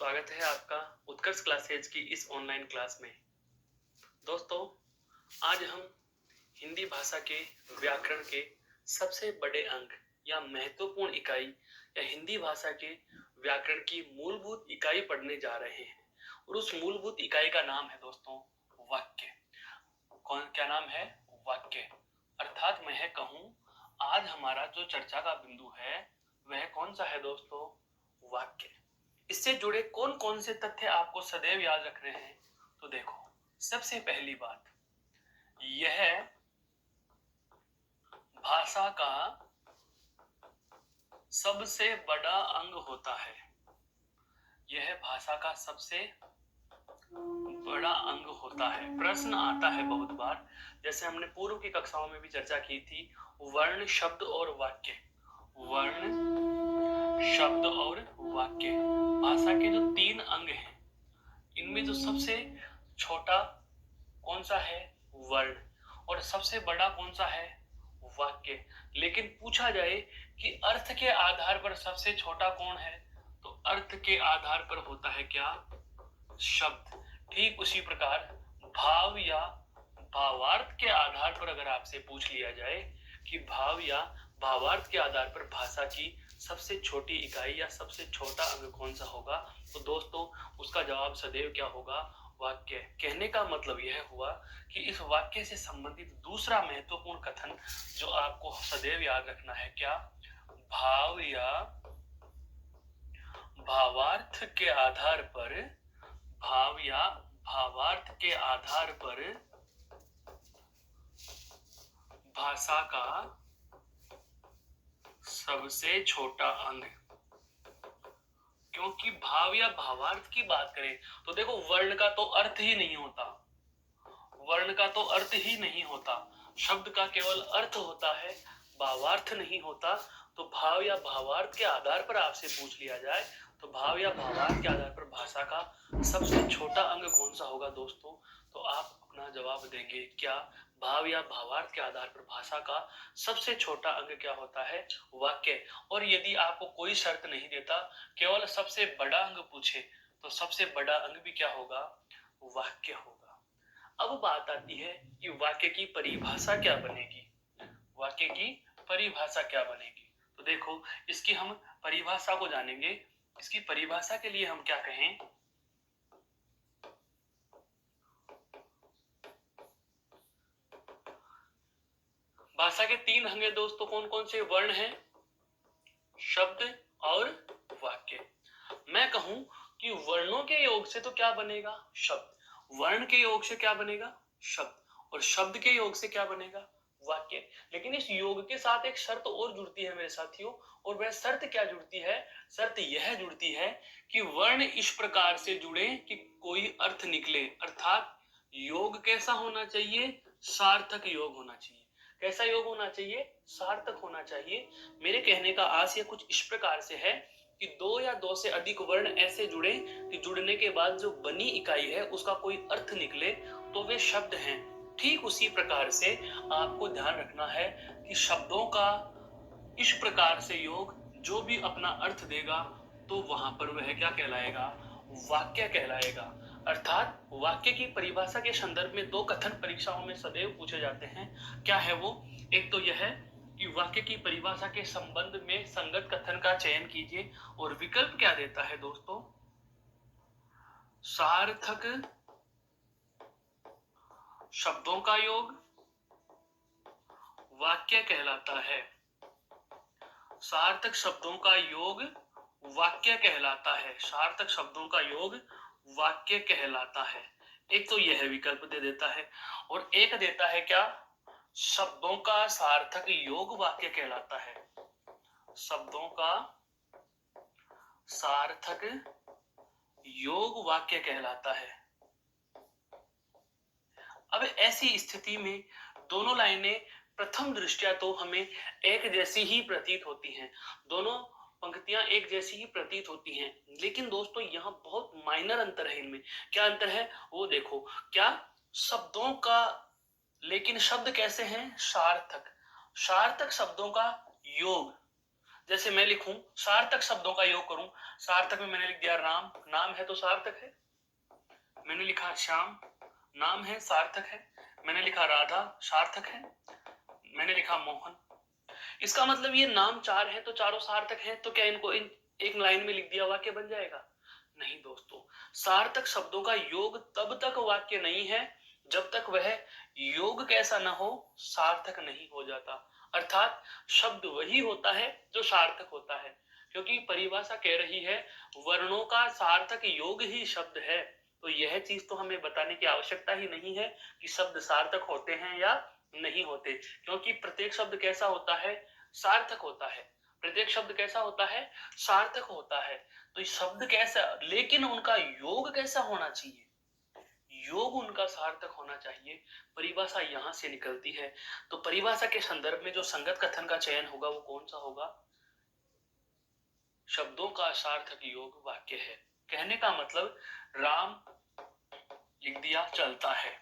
स्वागत है आपका उत्कर्ष क्लासेज की इस ऑनलाइन क्लास में। दोस्तों, आज हम हिंदी भाषा के व्याकरण के सबसे बड़े अंक या महत्वपूर्ण इकाई या हिंदी भाषा के व्याकरण की मूलभूत इकाई पढ़ने जा रहे हैं और उस मूलभूत इकाई का नाम है दोस्तों वाक्य। क्या नाम है? वाक्य। अर्थात मैं कहूं, आज हमारा जो चर्चा का बिंदु है वह कौन सा है दोस्तों? वाक्य। इससे जुड़े कौन कौन से तथ्य आपको सदैव याद रखने हैं? तो देखो, सबसे पहली बात, यह भाषा का सबसे बड़ा अंग होता है। यह भाषा का सबसे बड़ा अंग होता है। प्रश्न आता है बहुत बार, जैसे हमने पूर्व की कक्षाओं में भी चर्चा की थी, वर्ण, शब्द और वाक्य। वर्ण, शब्द और वाक्य, भाषा के जो तीन अंग हैं, इनमें जो सबसे छोटा कौन सा है? वर्ण। और सबसे बड़ा कौन सा है? वाक्य। लेकिन पूछा जाए कि अर्थ के आधार पर सबसे छोटा कौन है, तो अर्थ के आधार पर होता है क्या? शब्द। ठीक उसी प्रकार भाव या भावार्थ के आधार पर अगर आपसे पूछ लिया जाए कि भाव या भावार्थ के आधार पर भाषा की सबसे छोटी इकाई या सबसे छोटा अंग कौन सा होगा, तो दोस्तों उसका जवाब सदैव क्या होगा? वाक्य। कहने का मतलब यह हुआ कि इस वाक्य से संबंधित दूसरा महत्वपूर्ण कथन जो आपको सदैव याद रखना है, क्या? भाव या भावार्थ के आधार पर, भाव या भावार्थ के आधार पर भाषा का सबसे छोटा अंग। क्योंकि भाव या भावार्थ की बात करें तो देखो, वर्ण का तो अर्थ ही नहीं होता, वर्ण का तो अर्थ ही नहीं होता, शब्द का केवल अर्थ होता है, भावार्थ नहीं होता। तो भाव या भावार्थ के आधार पर आपसे पूछ लिया जाए तो भाव या भावार्थ के आधार पर भाषा का सबसे छोटा अंग कौन सा होगा दोस्तों, तो आप अपना जवाब देंगे क्या? भाव या भावार्थ के आधार पर भाषा का सबसे छोटा अंग क्या होता है? वाक्य। और यदि आपको कोई शर्त नहीं देता, केवल सबसे बड़ा अंग पूछे, तो सबसे बड़ा अंग भी क्या होगा? वाक्य होगा। अब बात आती है कि वाक्य की परिभाषा क्या बनेगी। वाक्य की परिभाषा क्या बनेगी? तो देखो, इसकी हम परिभाषा को जानेंगे। इसकी परिभाषा के लिए हम क्या कहें? भाषा के तीन अंग दोस्तों कौन कौन से? वर्ण है, शब्द और वाक्य। मैं कहूं कि वर्णों के योग से तो क्या बनेगा? शब्द। वर्ण के योग से क्या बनेगा? शब्द। और शब्द के योग से क्या बनेगा? वाक्य। लेकिन इस योग के साथ एक शर्त और जुड़ती है मेरे साथियों, और वह शर्त क्या जुड़ती है? शर्त यह जुड़ती है कि वर्ण इस प्रकार से जुड़े कि कोई अर्थ निकले। अर्थात योग कैसा होना चाहिए? सार्थक योग होना चाहिए। कैसा योग होना चाहिए? सार्थक होना चाहिए। मेरे कहने का आशय कुछ इस प्रकार से है कि दो या दो से अधिक वर्ण ऐसे जुड़े कि जुड़ने के बाद जो बनी इकाई है उसका कोई अर्थ निकले, तो वे शब्द हैं। ठीक उसी प्रकार से आपको ध्यान रखना है कि शब्दों का इस प्रकार से योग जो भी अपना अर्थ देगा, तो वहां पर वह क्या कहलाएगा? वाक्य कहलाएगा। अर्थात वाक्य की परिभाषा के संदर्भ में दो कथन परीक्षाओं में सदैव पूछे जाते हैं। क्या है वो? एक तो यह है कि वाक्य की परिभाषा के संबंध में संगत कथन का चयन कीजिए, और विकल्प क्या देता है दोस्तों? सार्थक शब्दों का योग वाक्य कहलाता है। सार्थक शब्दों का योग वाक्य कहलाता है। सार्थक शब्दों का योग वाक्य कहलाता है। एक तो यह विकल्प दे देता है, और एक देता है क्या? शब्दों का सार्थक योग वाक्य कहलाता है। शब्दों का सार्थक योग वाक्य कहलाता है। अब ऐसी स्थिति में दोनों लाइनें प्रथम दृष्टया तो हमें एक जैसी ही प्रतीत होती हैं, दोनों पंक्तियां एक जैसी ही प्रतीत होती हैं, लेकिन दोस्तों यहाँ बहुत माइनर अंतर है इनमें। क्या अंतर है वो देखो। क्या? शब्दों का, लेकिन शब्द कैसे हैं? सार्थक। सार्थक शब्दों का योग, जैसे मैं लिखूं सार्थक शब्दों का योग करूं, सार्थक में मैंने लिख दिया राम, नाम है तो सार्थक है। मैंने लिखा श्याम, नाम है सार्थक है। मैंने लिखा राधा, सार्थक है। मैंने लिखा मोहन। इसका मतलब ये नाम चार है तो चारों सार्थक हैं, तो क्या इनको एक लाइन में लिख दिया वाक्य बन जाएगा? नहीं दोस्तों, सार्थक शब्दों का योग तब तक वाक्य नहीं है जब तक वह योग कैसा न हो सार्थक नहीं हो जाता। अर्थात शब्द वही होता है जो सार्थक होता है, क्योंकि परिभाषा कह रही है वर्णों का सार्थक योग ही शब्द है। तो यह चीज तो हमें बताने की आवश्यकता ही नहीं है कि शब्द सार्थक होते हैं या नहीं होते, क्योंकि प्रत्येक शब्द कैसा होता है? सार्थक होता है। प्रत्येक शब्द कैसा होता है? सार्थक होता है। तो शब्द कैसा, लेकिन उनका योग कैसा होना चाहिए? योग उनका सार्थक होना चाहिए। परिभाषा यहां से निकलती है। तो परिभाषा के संदर्भ में जो संगत कथन का चयन होगा वो कौन सा होगा? शब्दों का सार्थक योग वाक्य है। कहने का मतलब राम लिख दिया, चलता है।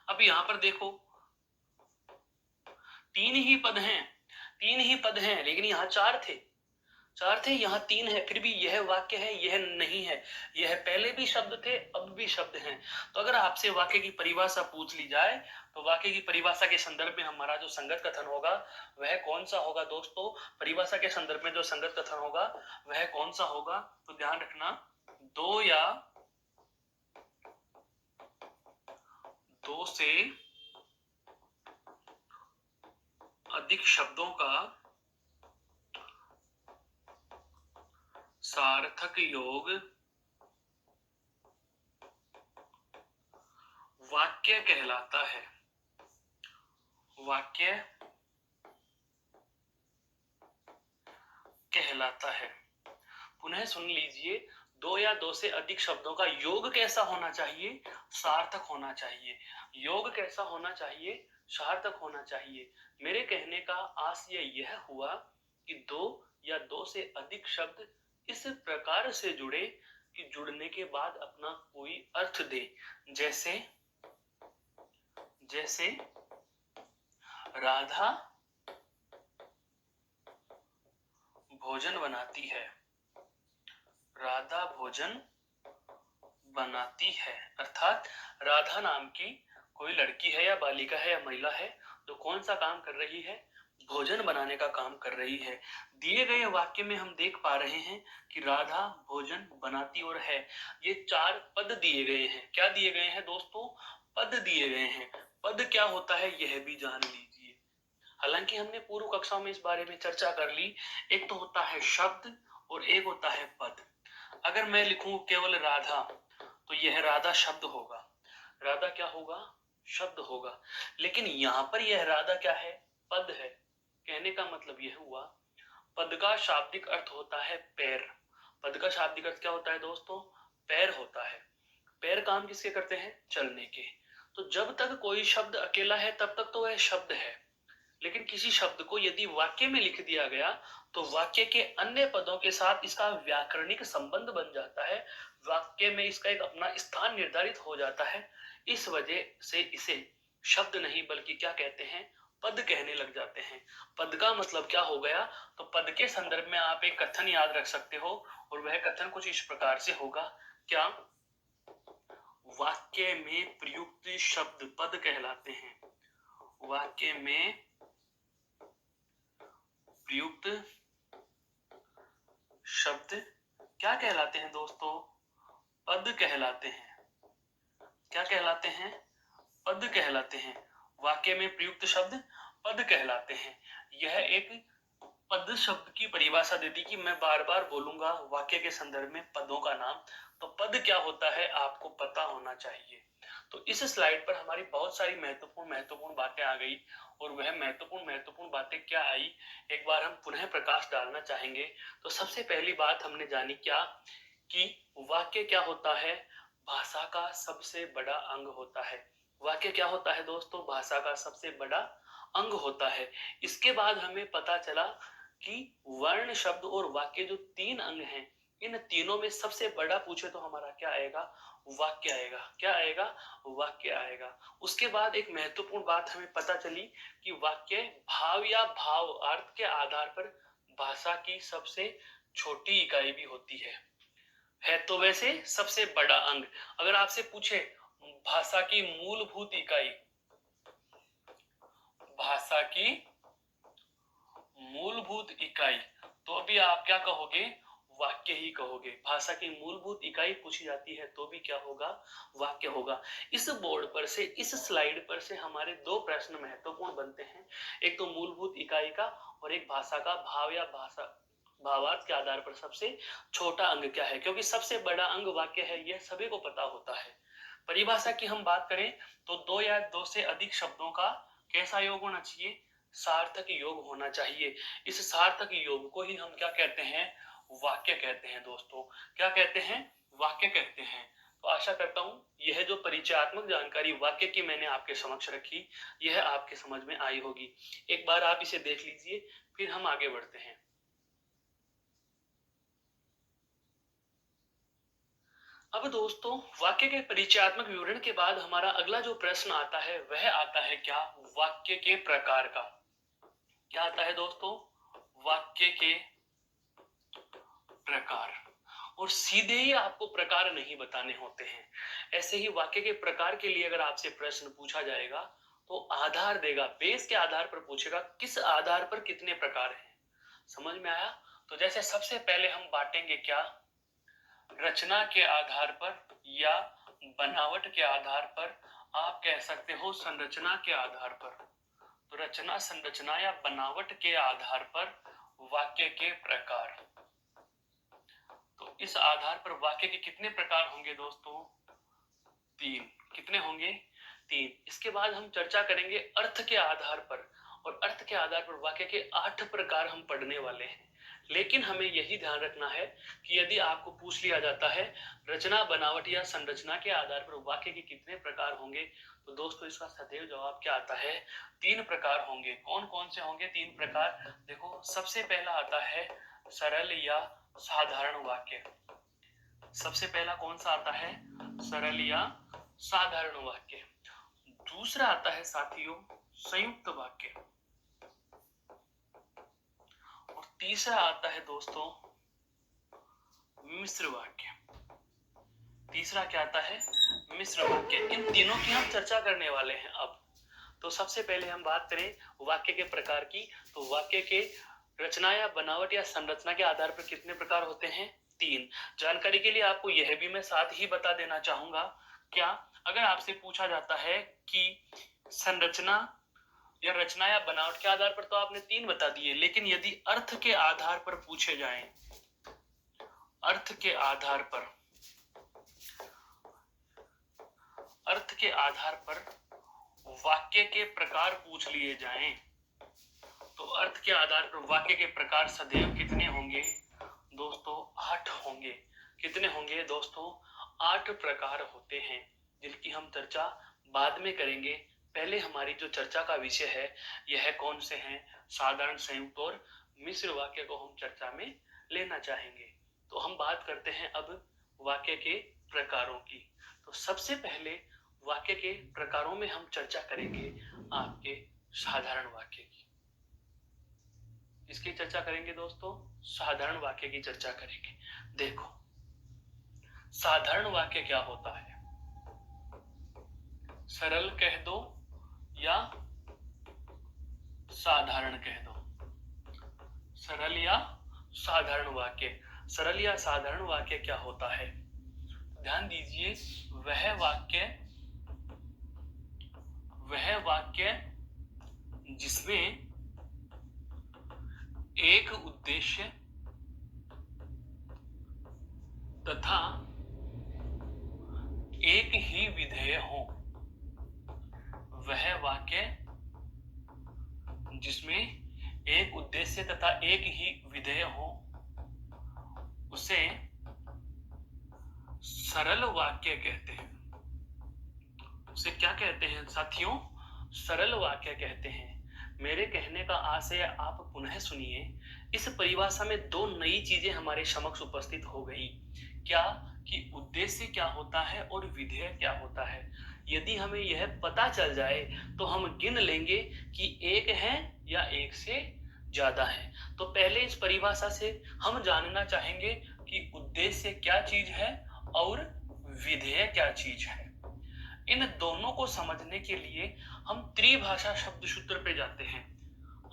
अब यहां पर देखो तीन ही पद हैं, तीन ही पद हैं, लेकिन यहाँ चार थे, चार थे, यहाँ तीन है, फिर भी यह वाक्य है, यह नहीं है। यह पहले भी शब्द थे, अब भी शब्द हैं। तो अगर आपसे वाक्य की परिभाषा पूछ ली जाए तो वाक्य की परिभाषा के संदर्भ में हमारा जो संगत कथन होगा वह कौन सा होगा दोस्तों? परिभाषा के संदर्भ में जो संगत कथन होगा वह कौन सा होगा? तो ध्यान रखना, दो या दो से अधिक शब्दों का सार्थक योग वाक्य कहलाता है। वाक्य कहलाता है। पुनः सुन लीजिए, दो या दो से अधिक शब्दों का योग कैसा होना चाहिए? सार्थक होना चाहिए। योग कैसा होना चाहिए? सार्थक होना चाहिए। मेरे कहने का आशय यह हुआ कि दो या दो से अधिक शब्द इस प्रकार से जुड़े कि जुड़ने के बाद अपना कोई अर्थ दे। जैसे जैसे राधा भोजन बनाती है, राधा भोजन बनाती है, अर्थात राधा नाम की कोई लड़की है या बालिका है या महिला है तो कौन सा काम कर रही है? भोजन बनाने का काम कर रही है। दिए गए वाक्य में हम देख पा रहे हैं कि राधा भोजन बनाती और है, ये चार पद दिए गए हैं। क्या दिए गए हैं दोस्तों? पद दिए गए हैं। पद क्या होता है यह भी जान लीजिए। हालांकि हमने पूर्व कक्षाओं में इस बारे में चर्चा कर ली। एक तो होता है शब्द और एक होता है पद। अगर मैं लिखूं केवल राधा तो यह राधा शब्द होगा, राधा क्या होगा? शब्द होगा। लेकिन यहां पर यह राधा क्या है? पद है। कहने का मतलब यह हुआ, पद का शाब्दिक अर्थ होता है पैर। पद का शाब्दिक अर्थ क्या होता है दोस्तों? पैर होता है। पैर काम किसके करते हैं? चलने के। तो जब तक कोई शब्द अकेला है तब तक तो वह शब्द है, लेकिन किसी शब्द को यदि वाक्य में लिख दिया गया तो वाक्य के अन्य पदों के साथ इसका व्याकरणिक संबंध बन जाता है, वाक्य में इसका एक अपना स्थान निर्धारित हो जाता है। इस वजह से इसे शब्द नहीं बल्कि क्या कहते हैं? पद कहने लग जाते हैं। पद का मतलब क्या हो गया? तो पद के संदर्भ में आप एक कथन याद रख सकते हो और वह कथन कुछ इस प्रकार से होगा। क्या? वाक्य में प्रयुक्त शब्द पद कहलाते हैं। वाक्य में प्रयुक्त शब्द क्या कहलाते हैं दोस्तों? पद कहलाते हैं। क्या कहलाते हैं? पद कहलाते हैं। वाक्य में प्रयुक्त शब्द पद कहलाते हैं। यह एक पद शब्द की परिभाषा देती कि मैं बार बार बोलूंगा वाक्य के संदर्भ में पदों का नाम, तो पद क्या होता है आपको पता होना चाहिए। तो इस स्लाइड पर हमारी बहुत सारी महत्वपूर्ण बातें आ गई और वह महत्वपूर्ण बातें क्या आई, एक बार हम पुनः प्रकाश डालना चाहेंगे। तो सबसे पहली बात हमने जानी क्या कि वाक्य क्या होता है? भाषा का सबसे बड़ा अंग होता है। वाक्य क्या होता है दोस्तों? भाषा का सबसे बड़ा अंग होता है। इसके बाद हमें पता चला कि वर्ण शब्द और वाक्य जो तीन अंग हैं, इन तीनों में सबसे बड़ा पूछे तो हमारा क्या आएगा? वाक्य आएगा। क्या आएगा? वाक्य आएगा। उसके बाद एक महत्वपूर्ण बात हमें पता चली कि वाक्य भाव या भाव अर्थ के आधार पर भाषा की सबसे छोटी इकाई भी होती है तो वैसे सबसे बड़ा अंग। अगर आपसे पूछे भाषा की मूलभूत इकाई, भाषा की मूलभूत इकाई, तो अभी आप क्या कहोगे? वाक्य ही कहोगे। भाषा की मूलभूत इकाई पूछी जाती है तो भी क्या होगा? वाक्य होगा। इस बोर्ड पर से, इस स्लाइड पर से हमारे दो प्रश्न महत्वपूर्ण बनते हैं, एक तो मूलभूत इकाई का और एक भाषा का भाव या भाषा भावार्थ के आधार पर सबसे छोटा अंग क्या है, क्योंकि सबसे बड़ा अंग वाक्य है, यह सभी को पता होता है। परिभाषा की हम बात करें तो दो या दो से अधिक शब्दों का कैसा योग होना चाहिए? सार्थक योग होना चाहिए। इस सार्थक योग को ही हम क्या कहते हैं? वाक्य कहते हैं दोस्तों। क्या कहते हैं? वाक्य कहते हैं। तो आशा करता हूं यह जो परिचयात्मक जानकारी वाक्य की मैंने आपके समक्ष रखी, यह आपके समझ में आई होगी। एक बार आप इसे देख लीजिए, फिर हम आगे बढ़ते हैं। अब दोस्तों, वाक्य के परिचयात्मक विवरण के बाद हमारा अगला जो प्रश्न आता है वह आता है क्या? वाक्य के प्रकार का। क्या आता है दोस्तों? वाक्य के प्रकार। और सीधे ही आपको प्रकार नहीं बताने होते हैं। ऐसे ही वाक्य के प्रकार के लिए अगर आपसे प्रश्न पूछा जाएगा तो आधार देगा, बेस के आधार पर पूछेगा, किस आधार पर कितने प्रकार हैं। समझ में आया? तो जैसे सबसे पहले हम बांटेंगे क्या? रचना के आधार पर या बनावट के आधार पर, आप कह सकते हो संरचना के आधार पर। तो रचना, संरचना या बनावट के आधार पर वाक्य के प्रकार। तो इस आधार पर वाक्य के कितने प्रकार होंगे दोस्तों? 3। कितने होंगे? 3। इसके बाद हम चर्चा करेंगे अर्थ के आधार पर, और अर्थ के आधार पर वाक्य के 8 प्रकार हम पढ़ने वाले हैं। लेकिन हमें यही ध्यान रखना है कि यदि आपको पूछ लिया जाता है रचना, बनावट या संरचना के आधार पर वाक्य के कितने प्रकार होंगे, तो दोस्तों इसका सदैव जवाब क्या आता है? 3 प्रकार होंगे। कौन कौन से होंगे 3 प्रकार? देखो, सबसे पहला आता है सरल या साधारण वाक्य। सबसे पहला कौन सा आता है? सरल या साधारण वाक्य। दूसरा आता है साथियों संयुक्त वाक्य। और तीसरा आता है दोस्तों मिश्र वाक्य। तीसरा क्या आता है? मिश्र वाक्य। इन तीनों की हम चर्चा करने वाले हैं अब। तो सबसे पहले हम बात करें वाक्य के प्रकार की, तो वाक्य के रचना या बनावट या संरचना के आधार पर कितने प्रकार होते हैं? 3। जानकारी के लिए आपको यह भी मैं साथ ही बता देना चाहूंगा, क्या अगर आपसे पूछा जाता है कि संरचना या रचना या बनावट के आधार पर, तो आपने 3 बता दिए, लेकिन यदि अर्थ के आधार पर पूछे जाएं, अर्थ के आधार पर, अर्थ के आधार पर वाक्य के प्रकार पूछ लिए जाएं, तो अर्थ के आधार पर वाक्य के प्रकार सदैव कितने होंगे दोस्तों? 8 होंगे। कितने होंगे दोस्तों? 8 प्रकार होते हैं, जिनकी हम चर्चा बाद में करेंगे। पहले हमारी जो चर्चा का विषय है यह कौन से हैं? साधारण, संयुक्त और मिश्र वाक्य को हम चर्चा में लेना चाहेंगे। तो हम बात करते हैं अब वाक्य के प्रकारों की। तो सबसे पहले वाक्य के प्रकारों में हम चर्चा करेंगे आपके साधारण वाक्य की। इसकी चर्चा करेंगे दोस्तों, साधारण वाक्य की चर्चा करेंगे। देखो, साधारण वाक्य क्या होता है? सरल कह दो या साधारण कह दो। सरल या साधारण वाक्य। सरल या साधारण वाक्य क्या होता है? ध्यान दीजिए, वह वाक्य जिसमें एक उद्देश्य तथा एक ही विधेय हो। वह वाक्य जिसमें एक उद्देश्य तथा एक ही विधेय हो, उसे सरल वाक्य कहते हैं। उसे क्या कहते हैं साथियों? सरल वाक्य कहते हैं। मेरे कहने का आशय आप पुनः सुनिए। इस परिभाषा में 2 नई चीजें हमारे समक्ष उपस्थित हो गई। क्या? कि उद्देश्य क्या होता है और विधेय क्या होता है। यदि हमें यह पता चल जाए तो हम गिन लेंगे कि एक है या एक से ज्यादा है। तो पहले इस परिभाषा से हम जानना चाहेंगे कि उद्देश्य क्या चीज है और विधेय क्या चीज है। इन दोनों को समझने के लिए हम त्रिभाषा शब्द सूत्र पे जाते हैं।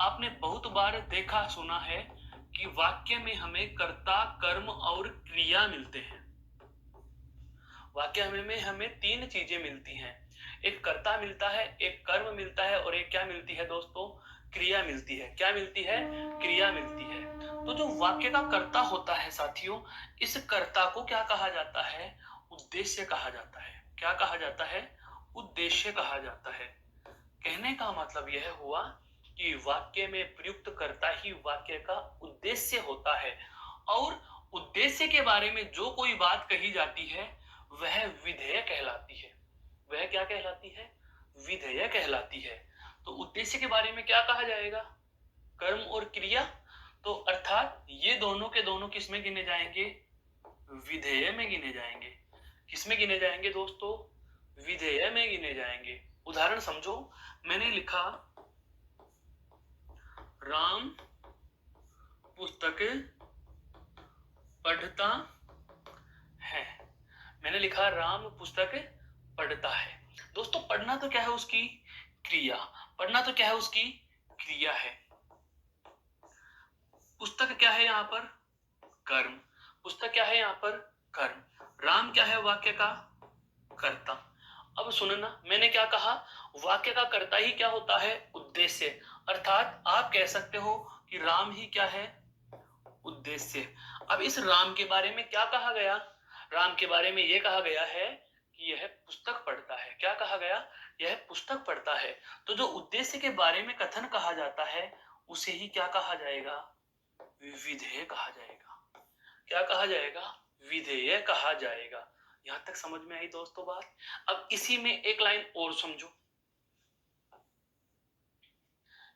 आपने बहुत बार देखा सुना है कि वाक्य में हमें कर्ता, कर्म और क्रिया मिलते हैं। वाक्य में हमें तीन चीजें मिलती हैं, एक कर्ता मिलता है, एक कर्म मिलता है और एक क्या मिलती है दोस्तों, क्रिया मिलती है। क्या मिलती है? क्रिया मिलती है। तो जो वाक्य का कर्ता होता है साथियों, इस कर्ता को क्या कहा जाता है? उद्देश्य कहा जाता है। क्या कहा जाता है? उद्देश्य कहा जाता है। कहने का मतलब यह हुआ कि वाक्य में प्रयुक्त कर्ता ही वाक्य का उद्देश्य होता है और उद्देश्य के बारे में जो कोई बात कही जाती है वह विधेय कहलाती है। वह क्या कहलाती है? विधेय कहलाती है। तो उद्देश्य के बारे में क्या कहा जाएगा? कर्म और क्रिया। तो अर्थात ये दोनों के दोनों किस में गिने जाएंगे? विधेय में गिने जाएंगे। किस में गिने जाएंगे दोस्तों? विधेय में गिने जाएंगे। उदाहरण समझो, मैंने लिखा राम पुस्तक पढ़ता है। मैंने लिखा राम पुस्तक पढ़ता है। दोस्तों पढ़ना तो क्या है? उसकी क्रिया। पढ़ना तो क्या है? उसकी क्रिया है। पुस्तक क्या है यहाँ पर? कर्म। पुस्तक क्या है यहाँ पर? कर्म। राम क्या है वाक्य का? कर्ता। अब सुनना, मैंने क्या कहा? वाक्य का कर्ता ही क्या होता है? उद्देश्य। अर्थात आप कह सकते हो कि राम ही क्या है? उद्देश्य। अब इस राम के बारे में क्या कहा गया? राम के बारे में यह कहा गया है कि यह पुस्तक पढ़ता है। क्या कहा गया? यह पुस्तक पढ़ता है। तो जो उद्देश्य के बारे में कथन कहा जाता है उसे ही क्या कहा जाएगा? विधेय कहा जाएगा। क्या कहा जाएगा? विधेय कहा जाएगा। यहां तक समझ में आई दोस्तों बात? अब इसी में एक लाइन और समझो।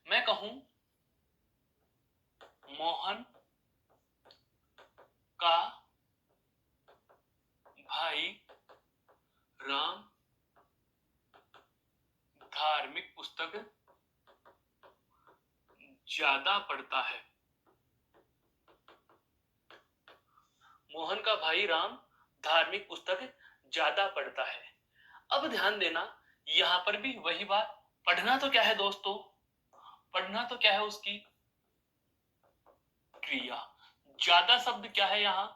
मैं कहूं मोहन का भाई राम धार्मिक पुस्तक ज्यादा पढ़ता है। मोहन का भाई राम धार्मिक पुस्तक ज्यादा पढ़ता है। अब ध्यान देना, यहां पर भी वही बात। पढ़ना तो क्या है दोस्तों? पढ़ना तो क्या है? उसकी क्रिया। ज्यादा शब्द क्या है यहाँ?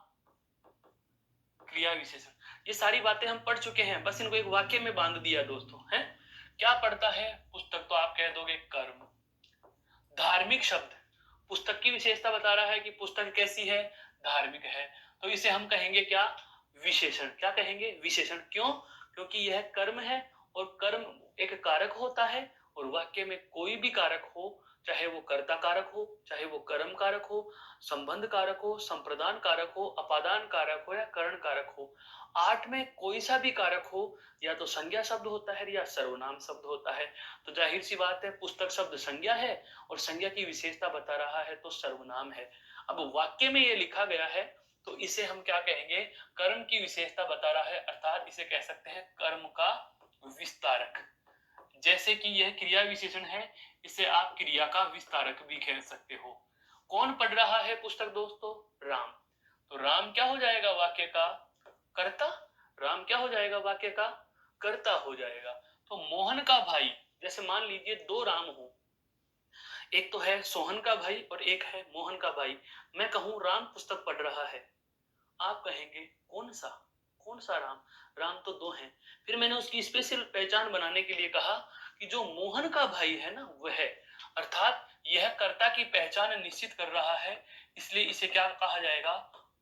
क्रिया विशेषण। ये सारी बातें हम पढ़ चुके हैं, बस इनको एक वाक्य में बांध दिया दोस्तों। है क्या पढ़ता है? पुस्तक। तो आप कह दोगे कर्म। धार्मिक शब्द पुस्तक की विशेषता बता रहा है कि पुस्तक कैसी है? धार्मिक है। तो इसे हम कहेंगे क्या? विशेषण। क्या कहेंगे? विशेषण। क्यों? क्योंकि यह कर्म है और कर्म एक कारक होता है और वाक्य में कोई भी कारक हो, चाहे वो कर्ता कारक हो, चाहे वो कर्म कारक हो, संबंध कारक हो, संप्रदान कारक हो, अपादान कारक हो या करण कारक हो, आठ में कोई सा भी कारक हो, या तो संज्ञा शब्द होता है या सर्वनाम शब्द होता है। तो जाहिर सी बात है पुस्तक शब्द संज्ञा है और संज्ञा की विशेषता बता रहा है तो सर्वनाम है। अब वाक्य में ये लिखा गया है तो इसे हम क्या कहेंगे? कर्म की विशेषता बता रहा है, अर्थात इसे कह सकते हैं कर्म का विस्तारक। जैसे कि यह क्रिया विशेषण है, इसे आप क्रिया का विस्तारक भी कह सकते हो। कौन पढ़ रहा है पुस्तक दोस्तों? राम। तो राम क्या हो जाएगा? वाक्य का कर्ता। राम क्या हो जाएगा? वाक्य का कर्ता हो जाएगा। तो मोहन का भाई, जैसे मान लीजिए दो राम हो, एक तो है सोहन का भाई और एक है मोहन का भाई। मैं कहूं राम पुस्तक पढ़ रहा है, आप कहेंगे कौन सा? कौन सा राम? राम तो दो हैं। फिर मैंने उसकी स्पेशल पहचान बनाने के लिए कहा कि जो मोहन का भाई है ना वह, अर्थात यह कर्ता की पहचान निश्चित कर रहा है, इसलिए इसे क्या कहा जाएगा?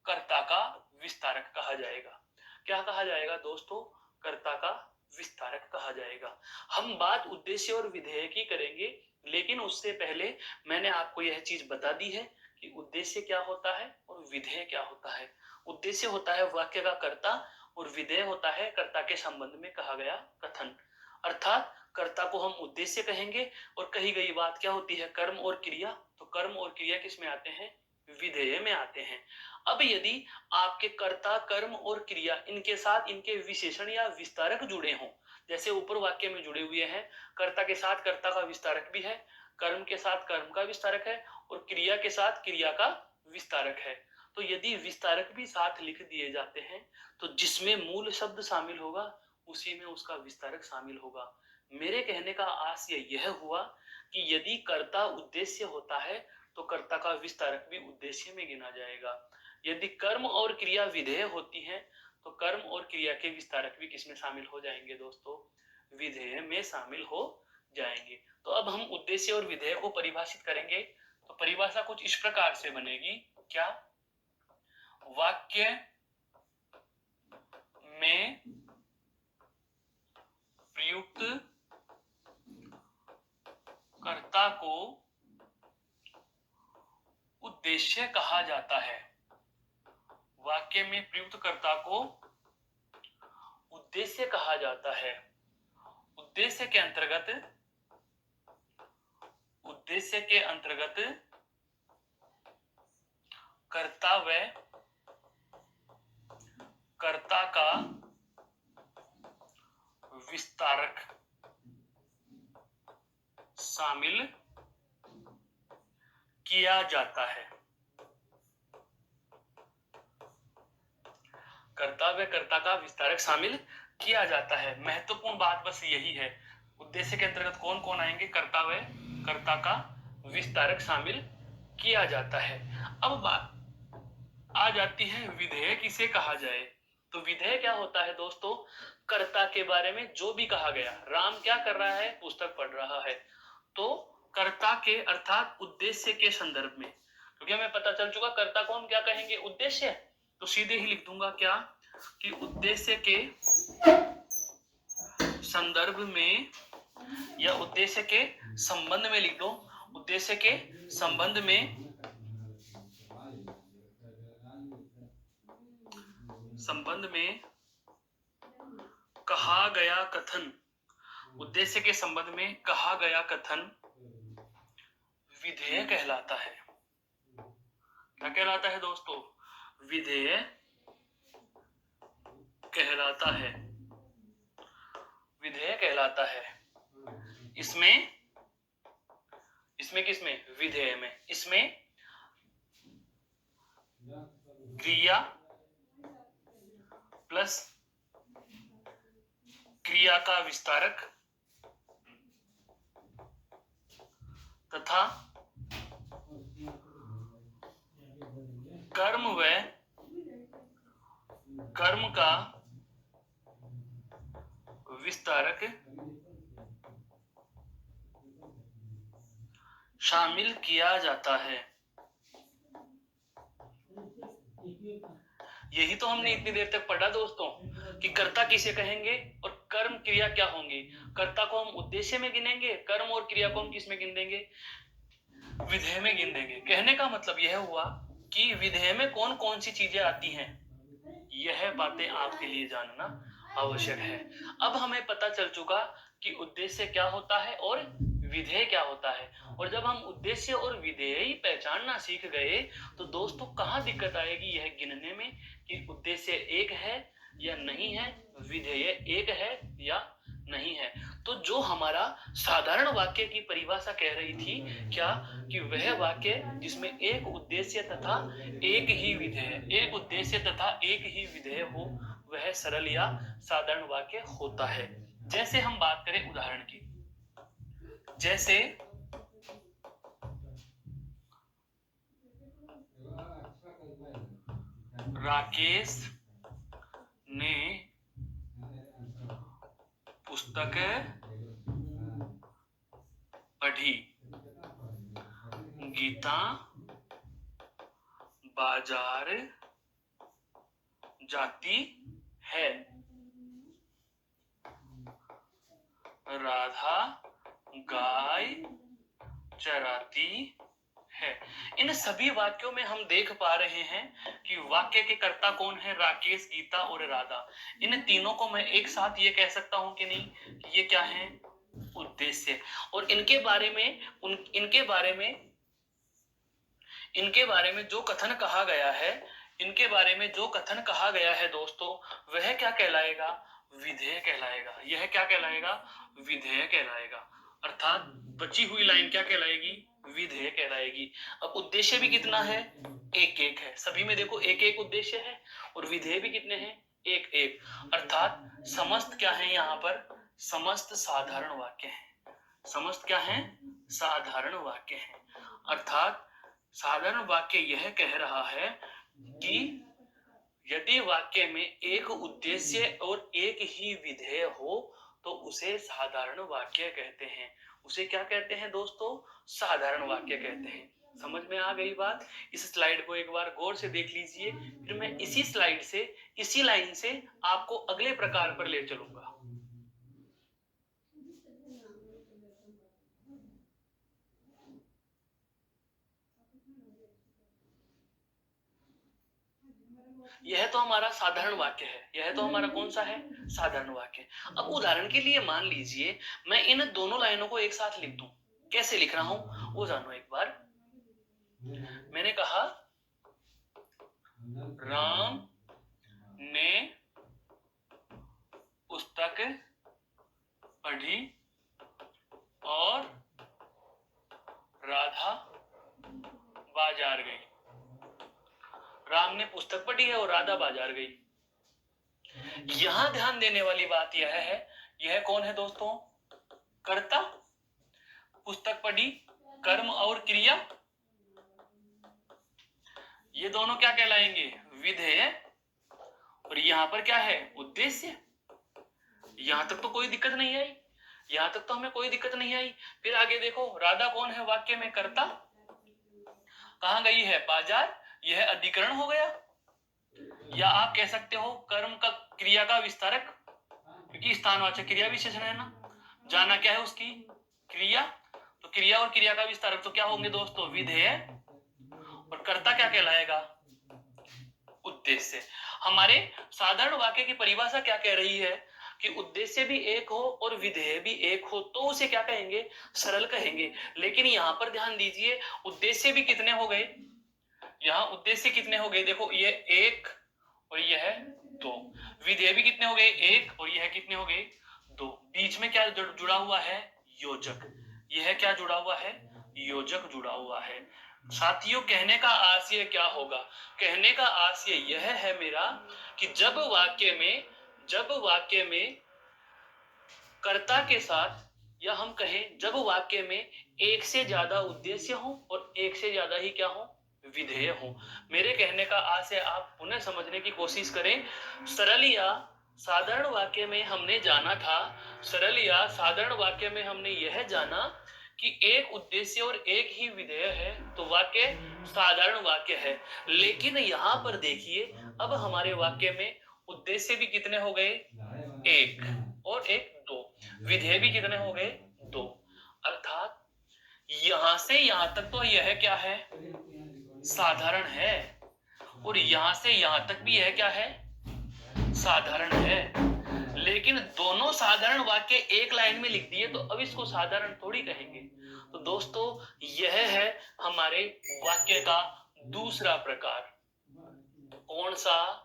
कर्ता का विस्तारक कहा जाएगा। क्या कहा जाएगा दोस्तों? कर्ता का विस्तारक कहा जाएगा। हम बात उद्देश्य और विधेय की करेंगे, लेकिन उससे पहले मैंने आपको यह चीज बता दी है कि उद्देश्य क्या होता है और विधेय क्या होता है। उद्देश्य होता है वाक्य का कर्ता और विधेय होता है कर्ता के संबंध में कहा गया कथन। अर्थात कर्ता को हम उद्देश्य कहेंगे और कही गई बात क्या होती है? कर्म और क्रिया। तो कर्म और क्रिया किस में आते हैं? विधेय में आते हैं। अब यदि आपके कर्ता, कर्म और क्रिया, इनके साथ इनके विशेषण या विस्तारक जुड़े हों, जैसे ऊपर वाक्य में जुड़े हुए हैं, कर्ता के साथ कर्ता का विस्तारक भी है, कर्म के साथ कर्म का विस्तारक है और क्रिया के साथ क्रिया का विस्तारक है। तो यदि विस्तारक भी साथ लिख दिए जाते हैं तो जिसमें मूल शब्द शामिल होगा उसी में उसका विस्तारक शामिल होगा। मेरे कहने का आशय यह हुआ कि यदि कर्ता उद्देश्य होता है तो कर्ता का विस्तारक भी उद्देश्य में गिना जाएगा। यदि कर्म और क्रिया विधेय होती है तो कर्म और क्रिया के विस्तारक भी किसमें शामिल हो जाएंगे दोस्तों? विधेय में शामिल हो जाएंगे। तो अब हम उद्देश्य और विधेय को परिभाषित करेंगे। तो परिभाषा कुछ इस प्रकार से बनेगी, क्या? वाक्य में प्रयुक्त कर्ता को उद्देश्य कहा जाता है। वाक्य में प्रयुक्त कर्ता को उद्देश्य कहा जाता है। उद्देश्य के अंतर्गत कर्ता व कर्ता का विस्तारक शामिल किया जाता है। कर्ता व कर्ता का विस्तारक शामिल किया जाता है। महत्वपूर्ण बात बस यही है। उद्देश्य के अंतर्गत कौन कौन आएंगे? कर्ता व कर्ता का विस्तारक शामिल किया जाता है। अब बात आ जाती है विधेय किसे कहा जाए। तो विधेय क्या होता है दोस्तों? कर्ता के बारे में जो भी कहा गया। राम क्या कर रहा है? पुस्तक पढ़ रहा है। तो कर्ता के अर्थात उद्देश्य के संदर्भ में, क्योंकि हमें पता चल चुका कर्ता को हम क्या कहेंगे? उद्देश्य। तो सीधे ही लिख दूंगा क्या कि उद्देश्य के संदर्भ में या उद्देश्य के संबंध में लिख दो। उद्देश्य के संबंध में कहा गया कथन, उद्देश्य के संबंध में कहा गया कथन विधेय कहलाता है। क्या कहलाता है दोस्तों? विधेय कहलाता है। विधेय कहलाता है। इसमें किसमें? विधेय में। इसमें क्रिया प्लस क्रिया का विस्तारक तथा कर्म व कर्म का विस्तारक शामिल किया जाता है। यही तो हमने इतनी देर तक पढ़ा दोस्तों कि कर्ता किसे कहेंगे और कर्म क्रिया क्या होंगी। कर्ता को हम उद्देश्य में गिनेंगे, कर्म और क्रिया को हम किस में गिन देंगे? विधेय में गिन देंगे। कहने का मतलब यह हुआ कि विधेय में कौन कौन सी चीजें आती हैं, यह बातें आपके लिए जानना आवश्यक है। अब हमें पता चल चुका कि उद्देश्य क्या होता है और विधेय क्या होता है। और जब हम उद्देश्य और विधेय ही पहचानना सीख गए तो दोस्तों कहाँ दिक्कत आएगी यह गिनने में कि उद्देश्य एक है या नहीं है, विधेय एक है या नहीं है। तो जो हमारा साधारण वाक्य की परिभाषा कह रही थी क्या कि वह वाक्य जिसमें एक उद्देश्य तथा एक ही विधेय, एक उद्देश्य तथा एक ही विधेय हो, वह सरल या साधारण वाक्य होता है। जैसे हम बात करें उदाहरण की, जैसे राकेश ने पुस्तक पढ़ी, गीता बाजार जाती है, राधा गाय चराती है। इन सभी वाक्यों में हम देख पा रहे हैं कि वाक्य के कर्ता कौन है? राकेश, गीता और राधा। इन तीनों को मैं एक साथ ये कह सकता हूं कि नहीं कि ये क्या है? उद्देश्य। और इनके बारे में जो कथन कहा गया है, इनके बारे में जो कथन कहा गया है दोस्तों, वह क्या कहलाएगा? विधेय कहलाएगा। यह क्या कहलाएगा? विधेय कहलाएगा। अर्थात बची हुई लाइन क्या कहलाएगी, विधेय कहलाएगी। अब उद्देश्य भी कितना है, एक एक है, सभी में देखो एक एक उद्देश्य है, और विधेय भी कितने हैं, एक एक, अर्थात समस्त क्या है यहाँ पर, समस्त साधारण वाक्य है। समस्त क्या है, साधारण वाक्य है। अर्थात साधारण वाक्य यह कह रहा है कि यदि वाक्य में एक उद्देश्य और एक ही विधेय हो तो उसे साधारण वाक्य कहते हैं। उसे क्या कहते हैं दोस्तों, साधारण वाक्य कहते हैं। समझ में आ गई बात। इस स्लाइड को एक बार गौर से देख लीजिए, फिर मैं इसी स्लाइड से, इसी लाइन से आपको अगले प्रकार पर ले चलूंगा। यह तो हमारा साधारण वाक्य है, यह तो हमारा कौन सा है, साधारण वाक्य। अब उदाहरण के लिए मान लीजिए मैं इन दोनों लाइनों को एक साथ लिख दूं, कैसे लिख रहा हूं वो जानो एक बार। मैंने कहा राम ने पुस्तक पढ़ी और राधा बाजार गई। राम ने पुस्तक पढ़ी है और राधा बाजार गई। यहां ध्यान देने वाली बात यह है, यह कौन है दोस्तों, कर्ता। पुस्तक पढ़ी कर्म और क्रिया, ये दोनों क्या कहलाएंगे, विधेय। और यहां पर क्या है, उद्देश्य। यहां तक तो कोई दिक्कत नहीं आई, यहां तक तो हमें कोई दिक्कत नहीं आई। फिर आगे देखो, राधा कौन है वाक्य में, कर्ता। कहां गई है, बाजार। यह अधिकरण हो गया, या आप कह सकते हो कर्म का, क्रिया का विस्तारक, क्योंकि स्थानवाचक क्रिया विशेषण है ना। जाना क्या है उसकी, क्रिया। तो क्रिया और क्रिया का विस्तारक तो क्या होंगे दोस्तों, विधेय। और कर्ता क्या कहलाएगा, उद्देश्य। हमारे साधारण वाक्य की परिभाषा क्या कह रही है कि उद्देश्य भी एक हो और विधेय भी एक हो तो उसे क्या कहेंगे, सरल कहेंगे। लेकिन यहां पर ध्यान दीजिए, उद्देश्य भी कितने हो गए, यहाँ उद्देश्य कितने हो गए, देखो ये एक और यह दो। विधेय भी कितने हो गए, एक, और यह कितने हो गए, दो। बीच में क्या जुड़ा हुआ है, योजक। यह क्या जुड़ा हुआ है, योजक जुड़ा हुआ है। साथियों कहने का आशय क्या होगा, कहने का आशय यह है मेरा कि जब वाक्य में कर्ता के साथ, या हम कहें जब वाक्य में एक से ज्यादा उद्देश्य हो और एक से ज्यादा ही क्या हो, विधेय हो। मेरे कहने का आशय आप पुनः समझने की कोशिश करें। सरल या साधारण वाक्य में हमने जाना था, सरल या साधारण वाक्य में हमने यह जाना कि एक उद्देश्य और एक ही विधेय है तो वाक्य साधारण वाक्य है। लेकिन यहां पर देखिए, अब हमारे वाक्य में उद्देश्य भी कितने हो गए, एक, और एक दो। विधेय भी कितने हो गए, दो। अर्थात यहां से यहां तक तो यह क्या है, साधारण है, और यहां से यहां तक भी यह क्या है, साधारण है। लेकिन दोनों साधारण वाक्य एक लाइन में लिख दिए तो अब इसको साधारण थोड़ी कहेंगे। तो दोस्तों यह है हमारे वाक्य का दूसरा प्रकार, कौन सा,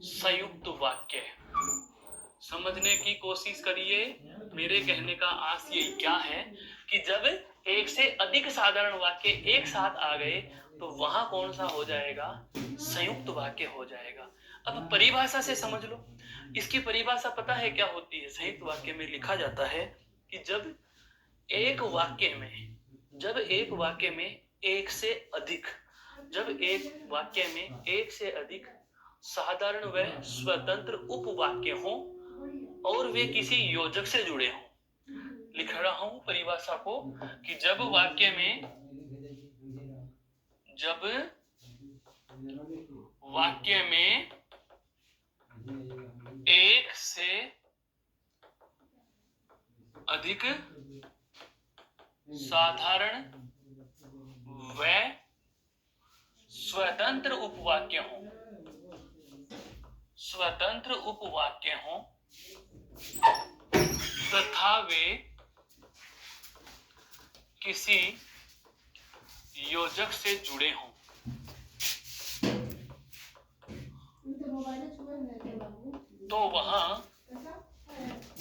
संयुक्त वाक्य। समझने की कोशिश करिए। मेरे कहने का आशय क्या है कि जब एक से अधिक साधारण वाक्य एक साथ आ गए तो वहां कौन सा हो जाएगा, संयुक्त वाक्य हो जाएगा। अब परिभाषा से समझ लो, इसकी परिभाषा पता है क्या होती है। संयुक्त वाक्य में लिखा जाता है कि जब एक वाक्य में एक से अधिक, साधारण व स्वतंत्र उपवाक्य हो और वे किसी योजक से जुड़े हों। लिख रहा हूं परिभाषा को कि जब वाक्य में एक से अधिक साधारण व स्वतंत्र उपवाक्य हों तथा वे किसी योजक से जुड़े हों, तो वहां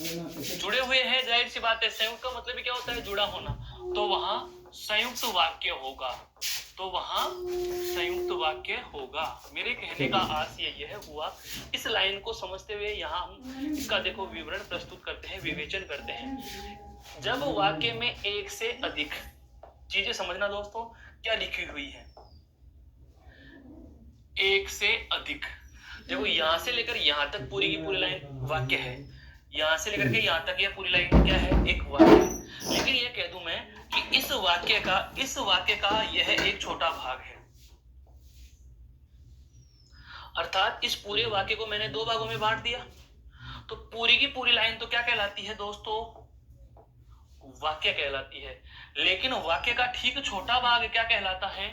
जुड़े हुए हैं, जाहिर सी बात है। संयुक्त का मतलब क्या होता है? जुड़ा होना। तो वहां संयुक्त वाक्य होगा, तो वहां संयुक्त वाक्य होगा। मेरे कहने का आशय यह हुआ, इस लाइन को समझते हुए यहाँ हम इसका देखो विवरण प्रस्तुत करते हैं, विवेचन करते हैं। जब वाक्य में एक से अधिक चीजें, समझना दोस्तों क्या लिखी हुई है, एक से अधिक। देखो यहां से लेकर यहां तक पूरी की पूरी लाइन वाक्य है, यहां से लेकर के यहां तक यह पूरी लाइन क्या है? एक वाक्य। लेकिन यह कह दूं मैं कि इस वाक्य का यह एक छोटा भाग है, अर्थात इस पूरे वाक्य को मैंने दो भागों में बांट दिया, तो पूरी की पूरी लाइन तो क्या कहलाती है दोस्तों? वाक्य कहलाती है। लेकिन वाक्य का ठीक छोटा भाग क्या कहलाता है?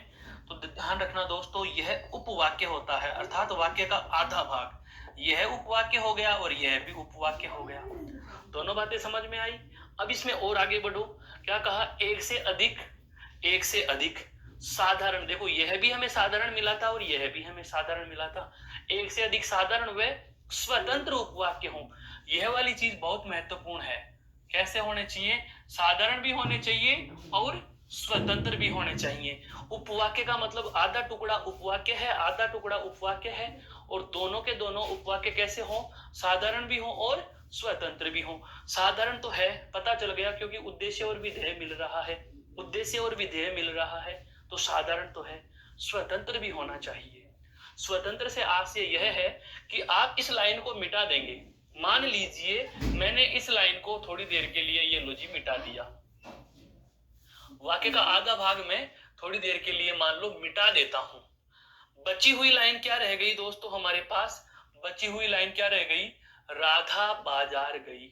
तो ध्यान रखना दोस्तों, यह उपवाक्य होता है, अर्थात वाक्य का आधा भाग यह उपवाक्य हो गया और यह भी उपवाक्य हो गया। दोनों बातें समझ में आई। अब इसमें और आगे बढ़ो, क्या कहा? एक से अधिक साधारण। देखो यह भी हमें साधारण मिला था और यह भी हमें साधारण मिला था। एक से अधिक साधारण व स्वतंत्र उपवाक्य हो, यह वाली चीज बहुत महत्वपूर्ण है। कैसे होने चाहिए? साधारण भी होने चाहिए और स्वतंत्र भी होने चाहिए। उपवाक्य का मतलब आधा टुकड़ा उपवाक्य है, आधा टुकड़ा उपवाक्य है, और दोनों के दोनों उपवाक्य कैसे हो? साधारण भी हो और स्वतंत्र भी हो। साधारण तो है, पता चल गया, क्योंकि उद्देश्य और विधेय मिल रहा है, उद्देश्य और विधेय मिल रहा है, तो साधारण तो है। स्वतंत्र भी होना चाहिए। स्वतंत्र से आशय यह है कि आप इस लाइन को मिटा देंगे। मान लीजिए मैंने इस लाइन को थोड़ी देर के लिए ये लो जी मिटा दिया, वाक्य का आधा भाग में थोड़ी देर के लिए मान लो मिटा देता हूं। बची हुई लाइन क्या रह गई दोस्तों हमारे पास? बची हुई लाइन क्या रह गई? राधा बाजार गई।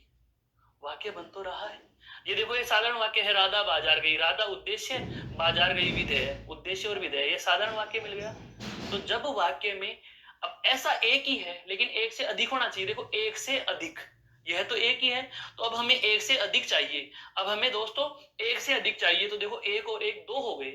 वाक्य बन तो रहा है। ये देखो, ये साधारण वाक्य है, राधा बाजार गई। राधा उद्देश्य, बाजार गई विधेय, उद्देश्य और विधेय, ये साधारण वाक्य मिल गया। तो जब वाक्य में अब ऐसा एक ही है, लेकिन एक से अधिक होना चाहिए। देखो एक से अधिक, यह तो एक ही है, तो अब हमें एक से अधिक चाहिए। अब हमें दोस्तों एक से अधिक चाहिए, तो देखो एक और एक दो हो गए।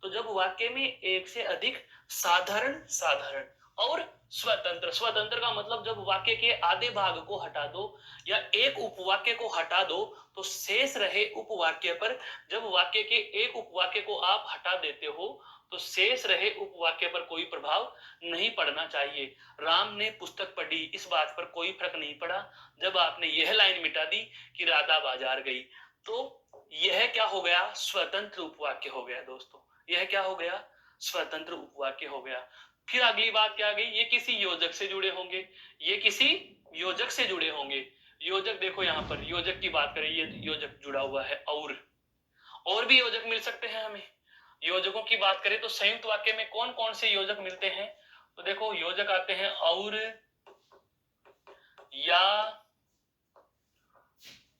तो जब वाक्य में एक से अधिक साधारण और स्वतंत्र का मतलब जब वाक्य के आधे भाग को हटा दो या एक उपवाक्य को हटा दो, तो शेष रहे उपवाक्य पर, जब वाक्य के एक उपवाक्य को आप हटा देते हो, तो शेष रहे उपवाक्य पर कोई प्रभाव नहीं पड़ना चाहिए। राम ने पुस्तक पढ़ी, इस बात पर कोई फर्क नहीं पड़ा जब आपने यह लाइन मिटा दी कि राधा बाजार गई। तो यह क्या हो गया? स्वतंत्र उपवाक्य हो गया दोस्तों। यह क्या हो गया? स्वतंत्र उपवाक्य हो गया। फिर अगली बात क्या आ गई? ये किसी योजक से जुड़े होंगे, ये किसी योजक से जुड़े होंगे। योजक देखो यहां पर योजक की बात करें, ये योजक जुड़ा हुआ है, और भी योजक मिल सकते हैं हमें। योजकों की बात करें तो संयुक्त वाक्य में कौन कौन से योजक मिलते हैं? तो देखो योजक आते हैं और, या,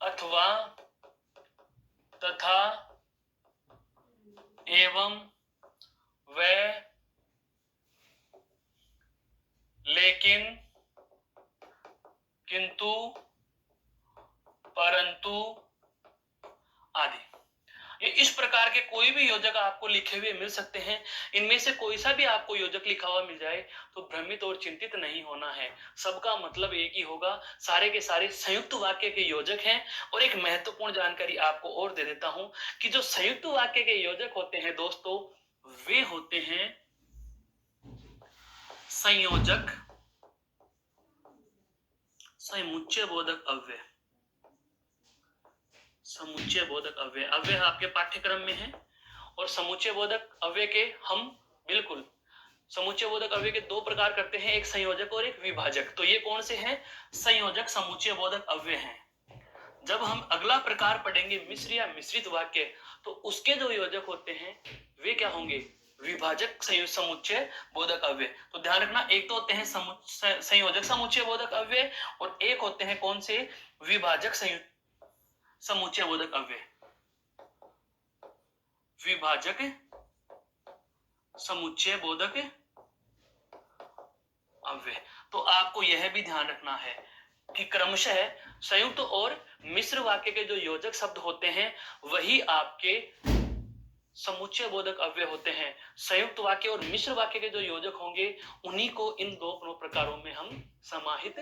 अथवा, तथा, एवं, व, लेकिन, किंतु, परंतु आदि। ये इस प्रकार के कोई भी योजक आपको लिखे हुए मिल सकते हैं। इनमें से कोई सा भी आपको योजक लिखा हुआ मिल जाए तो भ्रमित और चिंतित नहीं होना है, सबका मतलब एक ही होगा, सारे के सारे संयुक्त वाक्य के योजक हैं। और एक महत्वपूर्ण जानकारी आपको और दे देता हूं कि जो संयुक्त वाक्य के योजक होते हैं दोस्तों, वे होते हैं संयोजक समुच्चय बोधक अव्यय। समुच्चय बोधक अव्यय, अव्यय आपके पाठ्यक्रम में है, और समुच्चय बोधक अव्यय के हम बिल्कुल समुच्चय बोधक अव्यय के दो प्रकार करते हैं, एक संयोजक और एक विभाजक। तो ये कौन से हैं? संयोजक समुच्चय बोधक अव्यय हैं। जब हम अगला प्रकार पढ़ेंगे मिश्र या मिश्रित वाक्य, तो उसके जो योजक होते हैं वे क्या होंगे? विभाजक समुच्चय बोधक अव्यय। तो ध्यान रखना, एक तो होते हैं संयोजक समुच्चय बोधक अव्यय, और एक होते हैं कौन से? विभाजक समुच्चय बोधक अव्यय। विभाजक समुच्चय बोधक अव्यय। तो आपको यह भी ध्यान रखना है कि क्रमशः संयुक्त और मिश्र वाक्य के जो योजक शब्द होते हैं वही आपके समुच्चय बोधक अव्यय होते हैं। संयुक्त वाक्य और मिश्र वाक्य के जो योजक होंगे उन्हीं को इन दो प्रकारों में हम समाहित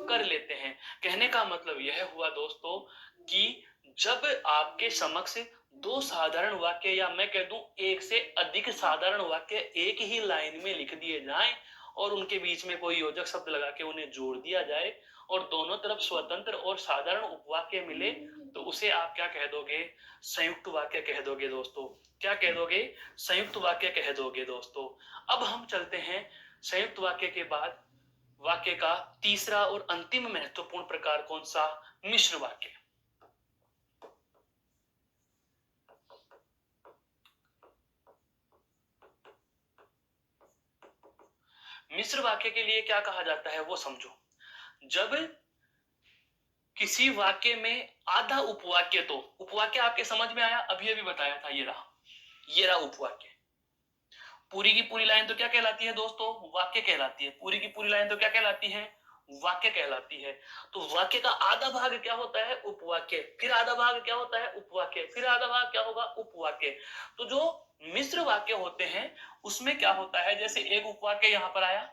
कर लेते हैं। कहने का मतलब यह हुआ दोस्तों कि जब आपके समक्ष दो साधारण वाक्य या मैं कह दूं एक से अधिक साधारण वाक्य एक ही लाइन में लिख दिए जाएं और उनके बीच में कोई योजक शब्द लगा के उन्हें जोड़ दिया जाए और दोनों तरफ स्वतंत्र और साधारण उपवाक्य मिले तो उसे आप क्या कह दोगे? संयुक्त वाक्य कह दोगे दोस्तों। क्या कह दोगे? संयुक्त वाक्य कह दोगे दोस्तों। अब हम चलते हैं संयुक्त वाक्य के बाद वाक्य का तीसरा और अंतिम महत्वपूर्ण प्रकार कौन सा? मिश्र वाक्य। मिश्र वाक्य के लिए क्या कहा जाता है वो समझो। जब किसी वाक्य में आधा उपवाक्य, तो उपवाक्य आपके समझ में आया, अभी अभी बताया था, ये रहा उपवाक्य। पूरी की पूरी लाइन तो क्या कहलाती है दोस्तों? वाक्य कहलाती है। पूरी की पूरी लाइन तो क्या कहलाती है? वाक्य कहलाती है। तो वाक्य का आधा भाग क्या होता है? उपवाक्य। फिर आधा भाग क्या होता है? उपवाक्य। फिर आधा भाग क्या होगा? उपवाक्य। तो जो मिश्र वाक्य होते हैं उसमें क्या होता है, जैसे एक उपवाक्य यहां पर आया,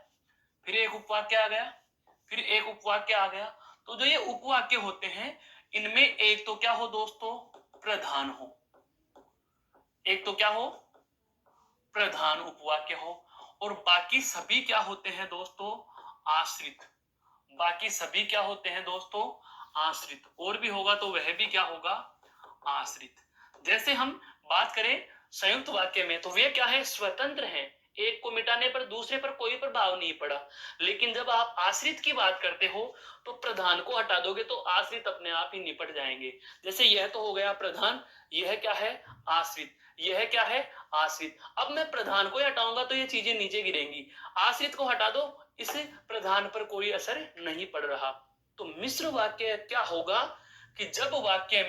फिर एक उपवाक्य आ गया, फिर एक उपवाक्य आ गया। तो जो ये उपवाक्य होते हैं इनमें एक तो क्या हो दोस्तों? प्रधान हो। एक तो क्या हो? प्रधान उपवाक्य हो। और बाकी सभी क्या होते हैं दोस्तों? आश्रित। बाकी सभी क्या होते हैं दोस्तों? आश्रित। और भी होगा तो वह भी क्या होगा? आश्रित। जैसे हम बात करें संयुक्त वाक्य में तो वे क्या है? स्वतंत्र हैं। एक को मिटाने पर दूसरे पर कोई प्रभाव नहीं पड़ा। लेकिन जब आप आश्रित की बात करते हो तो प्रधान को हटा दोगे तो आश्रित अपने आप ही निपट जाएंगे। जैसे यह तो हो गया प्रधान, यह क्या है? आश्रित। यह क्या है? आश्रित। अब मैं प्रधान को हटाऊंगा तो ये चीजें नीचे गिरेंगी। आश्रित को हटा दो, इस प्रधान पर कोई असर नहीं पड़ रहा। तो मिश्र वाक्य क्या होगा कि जब वाक्य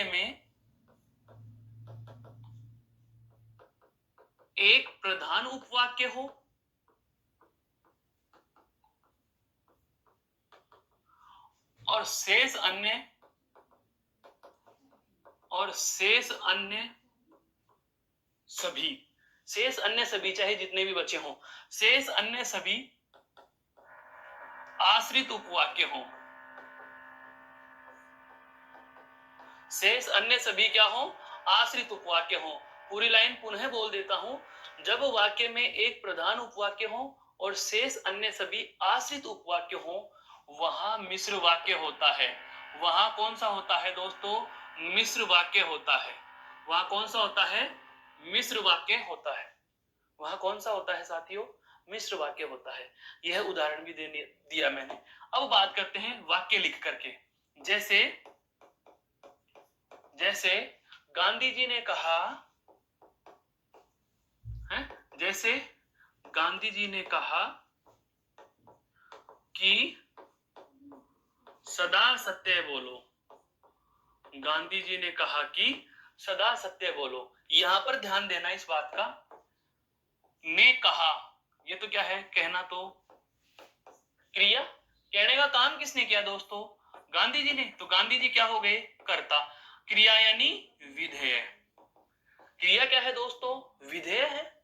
में एक प्रधान उपवाक्य हो और शेष अन्य सभी चाहे जितने भी बचे हों, शेष अन्य सभी आश्रित उपवाक्य हों। शेष अन्य सभी क्या हो? आश्रित उपवाक्य हो। पूरी लाइन पुनः बोल देता हूं। जब वाक्य में एक प्रधान उपवाक्य हो और शेष अन्य सभी आश्रित उपवाक्य हो वहां मिश्र वाक्य होता है। वहां कौन सा होता है दोस्तों? मिश्र वाक्य होता है। वहां कौन सा होता है? मिश्र वाक्य होता है। वहां कौन सा होता है साथियों? मिश्र वाक्य होता है। यह उदाहरण भी दिया मैंने। अब बात करते हैं वाक्य लिख करके। जैसे गांधी जी ने कहा है, जैसे गांधी जी ने कहा कि सदा सत्य बोलो। गांधी जी ने कहा कि सदा सत्य बोलो। यहां पर ध्यान देना इस बात का, ने कहा, ये तो क्या है? कहना। तो क्रिया, कहने का काम किसने किया दोस्तों? गांधी जी ने। तो गांधी जी क्या हो गए? कर्ता। क्रिया यानी विधेय। क्रिया क्या है दोस्तों? विधेय है।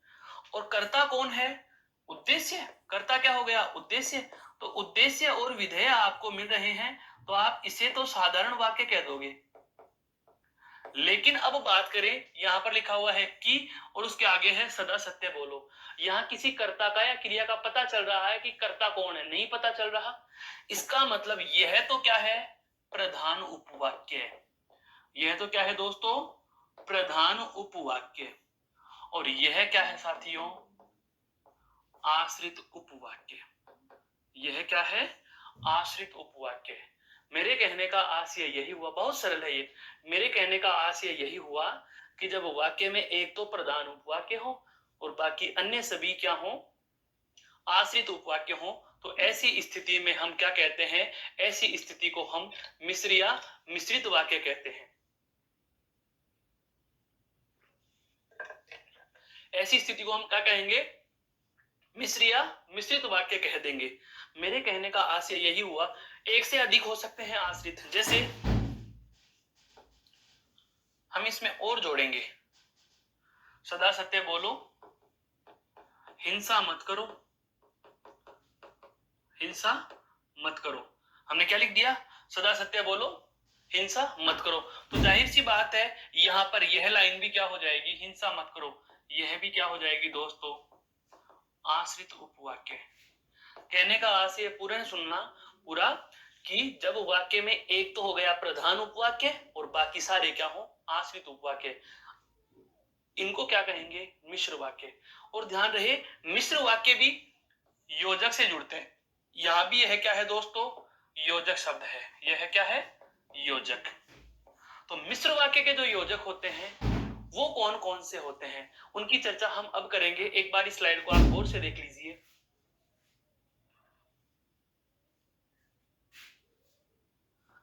और कर्ता कौन है? उद्देश्य। कर्ता क्या हो गया? उद्देश्य। तो उद्देश्य और विधेय आपको मिल रहे हैं तो आप इसे तो साधारण वाक्य कह दोगे। लेकिन अब बात करें, यहां पर लिखा हुआ है कि और उसके आगे है सदा सत्य बोलो। यहां किसी कर्ता का या क्रिया का पता चल रहा है कि कर्ता कौन है? नहीं पता चल रहा। इसका मतलब यह तो क्या है? प्रधान उपवाक्य। यह तो क्या है दोस्तों? प्रधान उपवाक्य। और यह क्या है साथियों? आश्रित उपवाक्य। यह क्या है? आश्रित उपवाक्य। मेरे कहने का आशय यही हुआ, बहुत सरल है ये। मेरे कहने का आशय यही हुआ कि जब वाक्य में एक तो प्रधान उपवाक्य हो और बाकी अन्य सभी क्या हो? आश्रित उपवाक्य हो, तो ऐसी स्थिति में हम क्या कहते हैं? ऐसी स्थिति को हम मिश्र या मिश्रित वाक्य कहते हैं। ऐसी स्थिति को हम क्या कहेंगे? मिश्र या मिश्रित वाक्य कह देंगे। मेरे कहने का आशय यही हुआ, एक से अधिक हो सकते हैं आश्रित। जैसे हम इसमें और जोड़ेंगे, सदा सत्य बोलो, हिंसा मत करो, हिंसा मत करो। हमने क्या लिख दिया, सदा सत्य बोलो, हिंसा मत करो। तो जाहिर सी बात है यहां पर यह लाइन भी क्या हो जाएगी, हिंसा मत करो, यह भी क्या हो जाएगी दोस्तों, आश्रित उपवाक्य। कहने का आशय पूरा सुनना पूरा, कि जब वाक्य में एक तो हो गया प्रधान उपवाक्य और बाकी सारे क्या हो, आश्रित उपवाक्य, इनको क्या कहेंगे, मिश्र वाक्य। और ध्यान रहे मिश्र वाक्य भी योजक से जुड़ते हैं। यहां भी यह क्या है दोस्तों, योजक शब्द है, यह क्या है, योजक। तो मिश्र वाक्य के जो योजक होते हैं वो कौन कौन से होते हैं, उनकी चर्चा हम अब करेंगे। एक बार इस स्लाइड को आप गौर से देख लीजिए।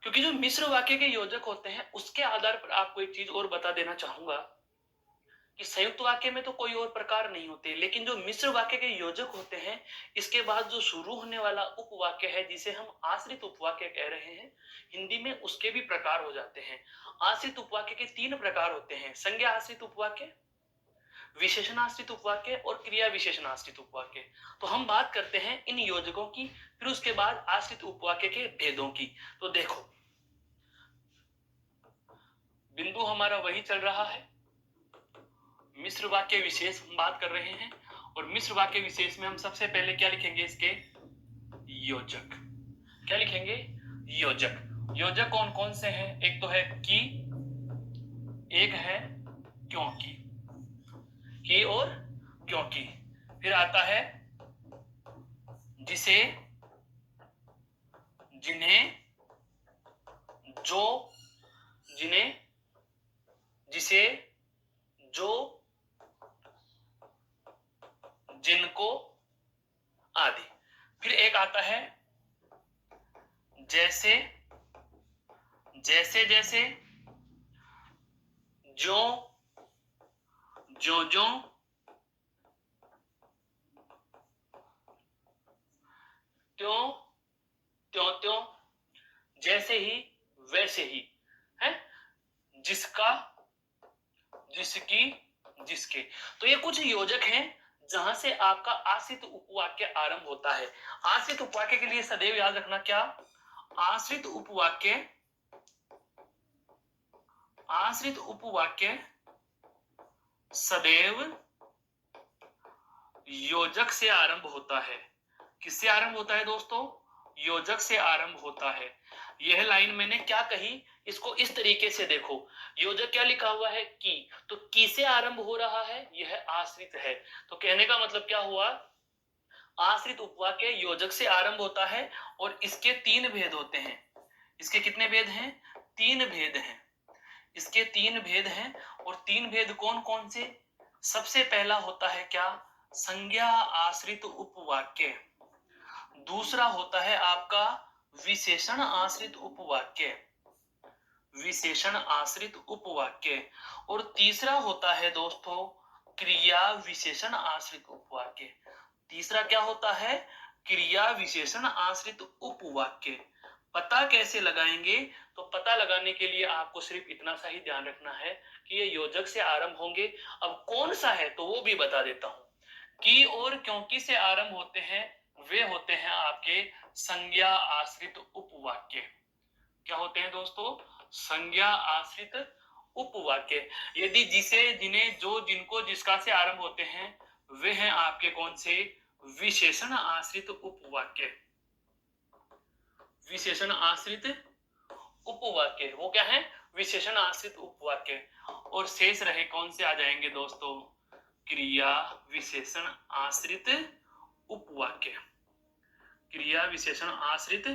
क्योंकि जो मिश्र वाक्य के योजक होते हैं उसके आधार पर आपको एक चीज और बता देना चाहूंगा कि संयुक्त वाक्य में तो कोई और प्रकार नहीं होते, लेकिन जो मिश्र वाक्य के योजक होते हैं इसके बाद जो शुरू होने वाला उपवाक्य है जिसे हम आश्रित उपवाक्य कह रहे हैं हिंदी में, उसके भी प्रकार हो जाते हैं। आश्रित उपवाक्य के 3 प्रकार होते हैं, संज्ञा आश्रित उपवाक्य, विशेषणाश्रित उपवाक्य और क्रिया विशेषणाश्रित उपवाक्य। तो हम बात करते हैं इन योजकों की, फिर उसके बाद आश्रित उपवाक्य के भेदों की। तो देखो बिंदु हमारा वही चल रहा है, मिश्र वाक्य विशेष हम बात कर रहे हैं, और मिश्र वाक्य विशेष में हम सबसे पहले क्या लिखेंगे, इसके योजक। क्या लिखेंगे, योजक। योजक कौन कौन से हैं, एक तो है की, एक है क्योंकि और क्योंकि, फिर आता है जिसे, जिन्हें, जो, जिन्हें, जिसे, जो, जिनको आदि। फिर एक आता है जैसे, जैसे जैसे, जो, जो जो, त्यों, त्यों त्यों, जैसे ही वैसे ही, है, जिसका, जिसकी, जिसके। तो ये कुछ योजक हैं जहां से आपका आश्रित उपवाक्य आरंभ होता है। आश्रित उपवाक्य के लिए सदैव याद रखना क्या, आश्रित उपवाक्य, आश्रित उपवाक्य सदैव योजक से आरंभ होता है। किससे आरंभ होता है दोस्तों, योजक से आरंभ होता है। यह लाइन मैंने क्या कही, इसको इस तरीके से देखो, योजक क्या लिखा हुआ है, की, तो की से आरंभ हो रहा है, यह आश्रित है। तो कहने का मतलब क्या हुआ, आश्रित उपवाक्य योजक से आरंभ होता है और इसके 3 भेद होते हैं। इसके कितने भेद हैं, 3 भेद हैं। इसके 3 भेद हैं, और 3 भेद कौन कौन से, सबसे पहला होता है क्या, संज्ञा आश्रित उपवाक्य। दूसरा होता है आपका विशेषण आश्रित उपवाक्य, विशेषण आश्रित उपवाक्य। और तीसरा होता है दोस्तों क्रिया विशेषण आश्रित उपवाक्य। तीसरा क्या होता है, क्रिया विशेषण आश्रित उपवाक्य। पता कैसे लगाएंगे, तो पता लगाने के लिए आपको सिर्फ इतना सा ही ध्यान रखना है कि ये योजक से आरंभ होंगे। अब कौन सा है तो वो भी बता देता हूं। की और क्योंकि से आरंभ होते हैं वे होते हैं आपके संज्ञा आश्रित उपवाक्य। क्या होते हैं दोस्तों, संज्ञा आश्रित उपवाक्य। यदि जिसे, जिन्हें, जो, जिनको, जिसका से आरंभ होते हैं वे हैं आपके कौन से, विशेषण आश्रित उपवाक्य। विशेषण आश्रित उपवाक्य वो क्या है, विशेषण आश्रित उपवाक्य। और शेष रहे कौन से आ जाएंगे दोस्तों, क्रिया विशेषण आश्रित उपवाक्य। क्रिया विशेषण आश्रित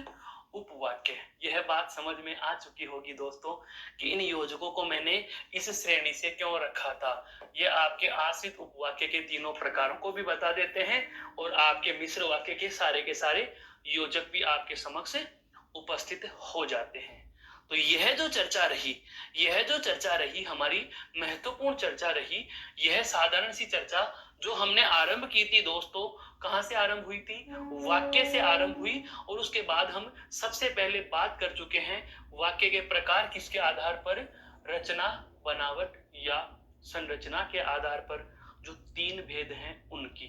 उपवाक्य। यह बात समझ में आ चुकी होगी दोस्तों कि इन योजकों को मैंने इस श्रेणी से क्यों रखा था। ये आपके आश्रित उपवाक्य के 3 प्रकारों को भी बता देते हैं और आपके मिश्र वाक्य के सारे योजक भी आपके समक्ष उपस्थित हो जाते हैं। तो यह जो चर्चा रही हमारी महत्वपूर्ण चर्चा रही। यह साधारण सी चर्चा जो हमने आरंभ की थी दोस्तों, कहां से आरंभ हुई थी? वाक्य से आरंभ हुई। और उसके बाद हम सबसे पहले बात कर चुके हैं वाक्य के प्रकार किसके आधार पर? रचना, बनावट या संरचना के आधार पर, जो 3 भेद हैं उनकी।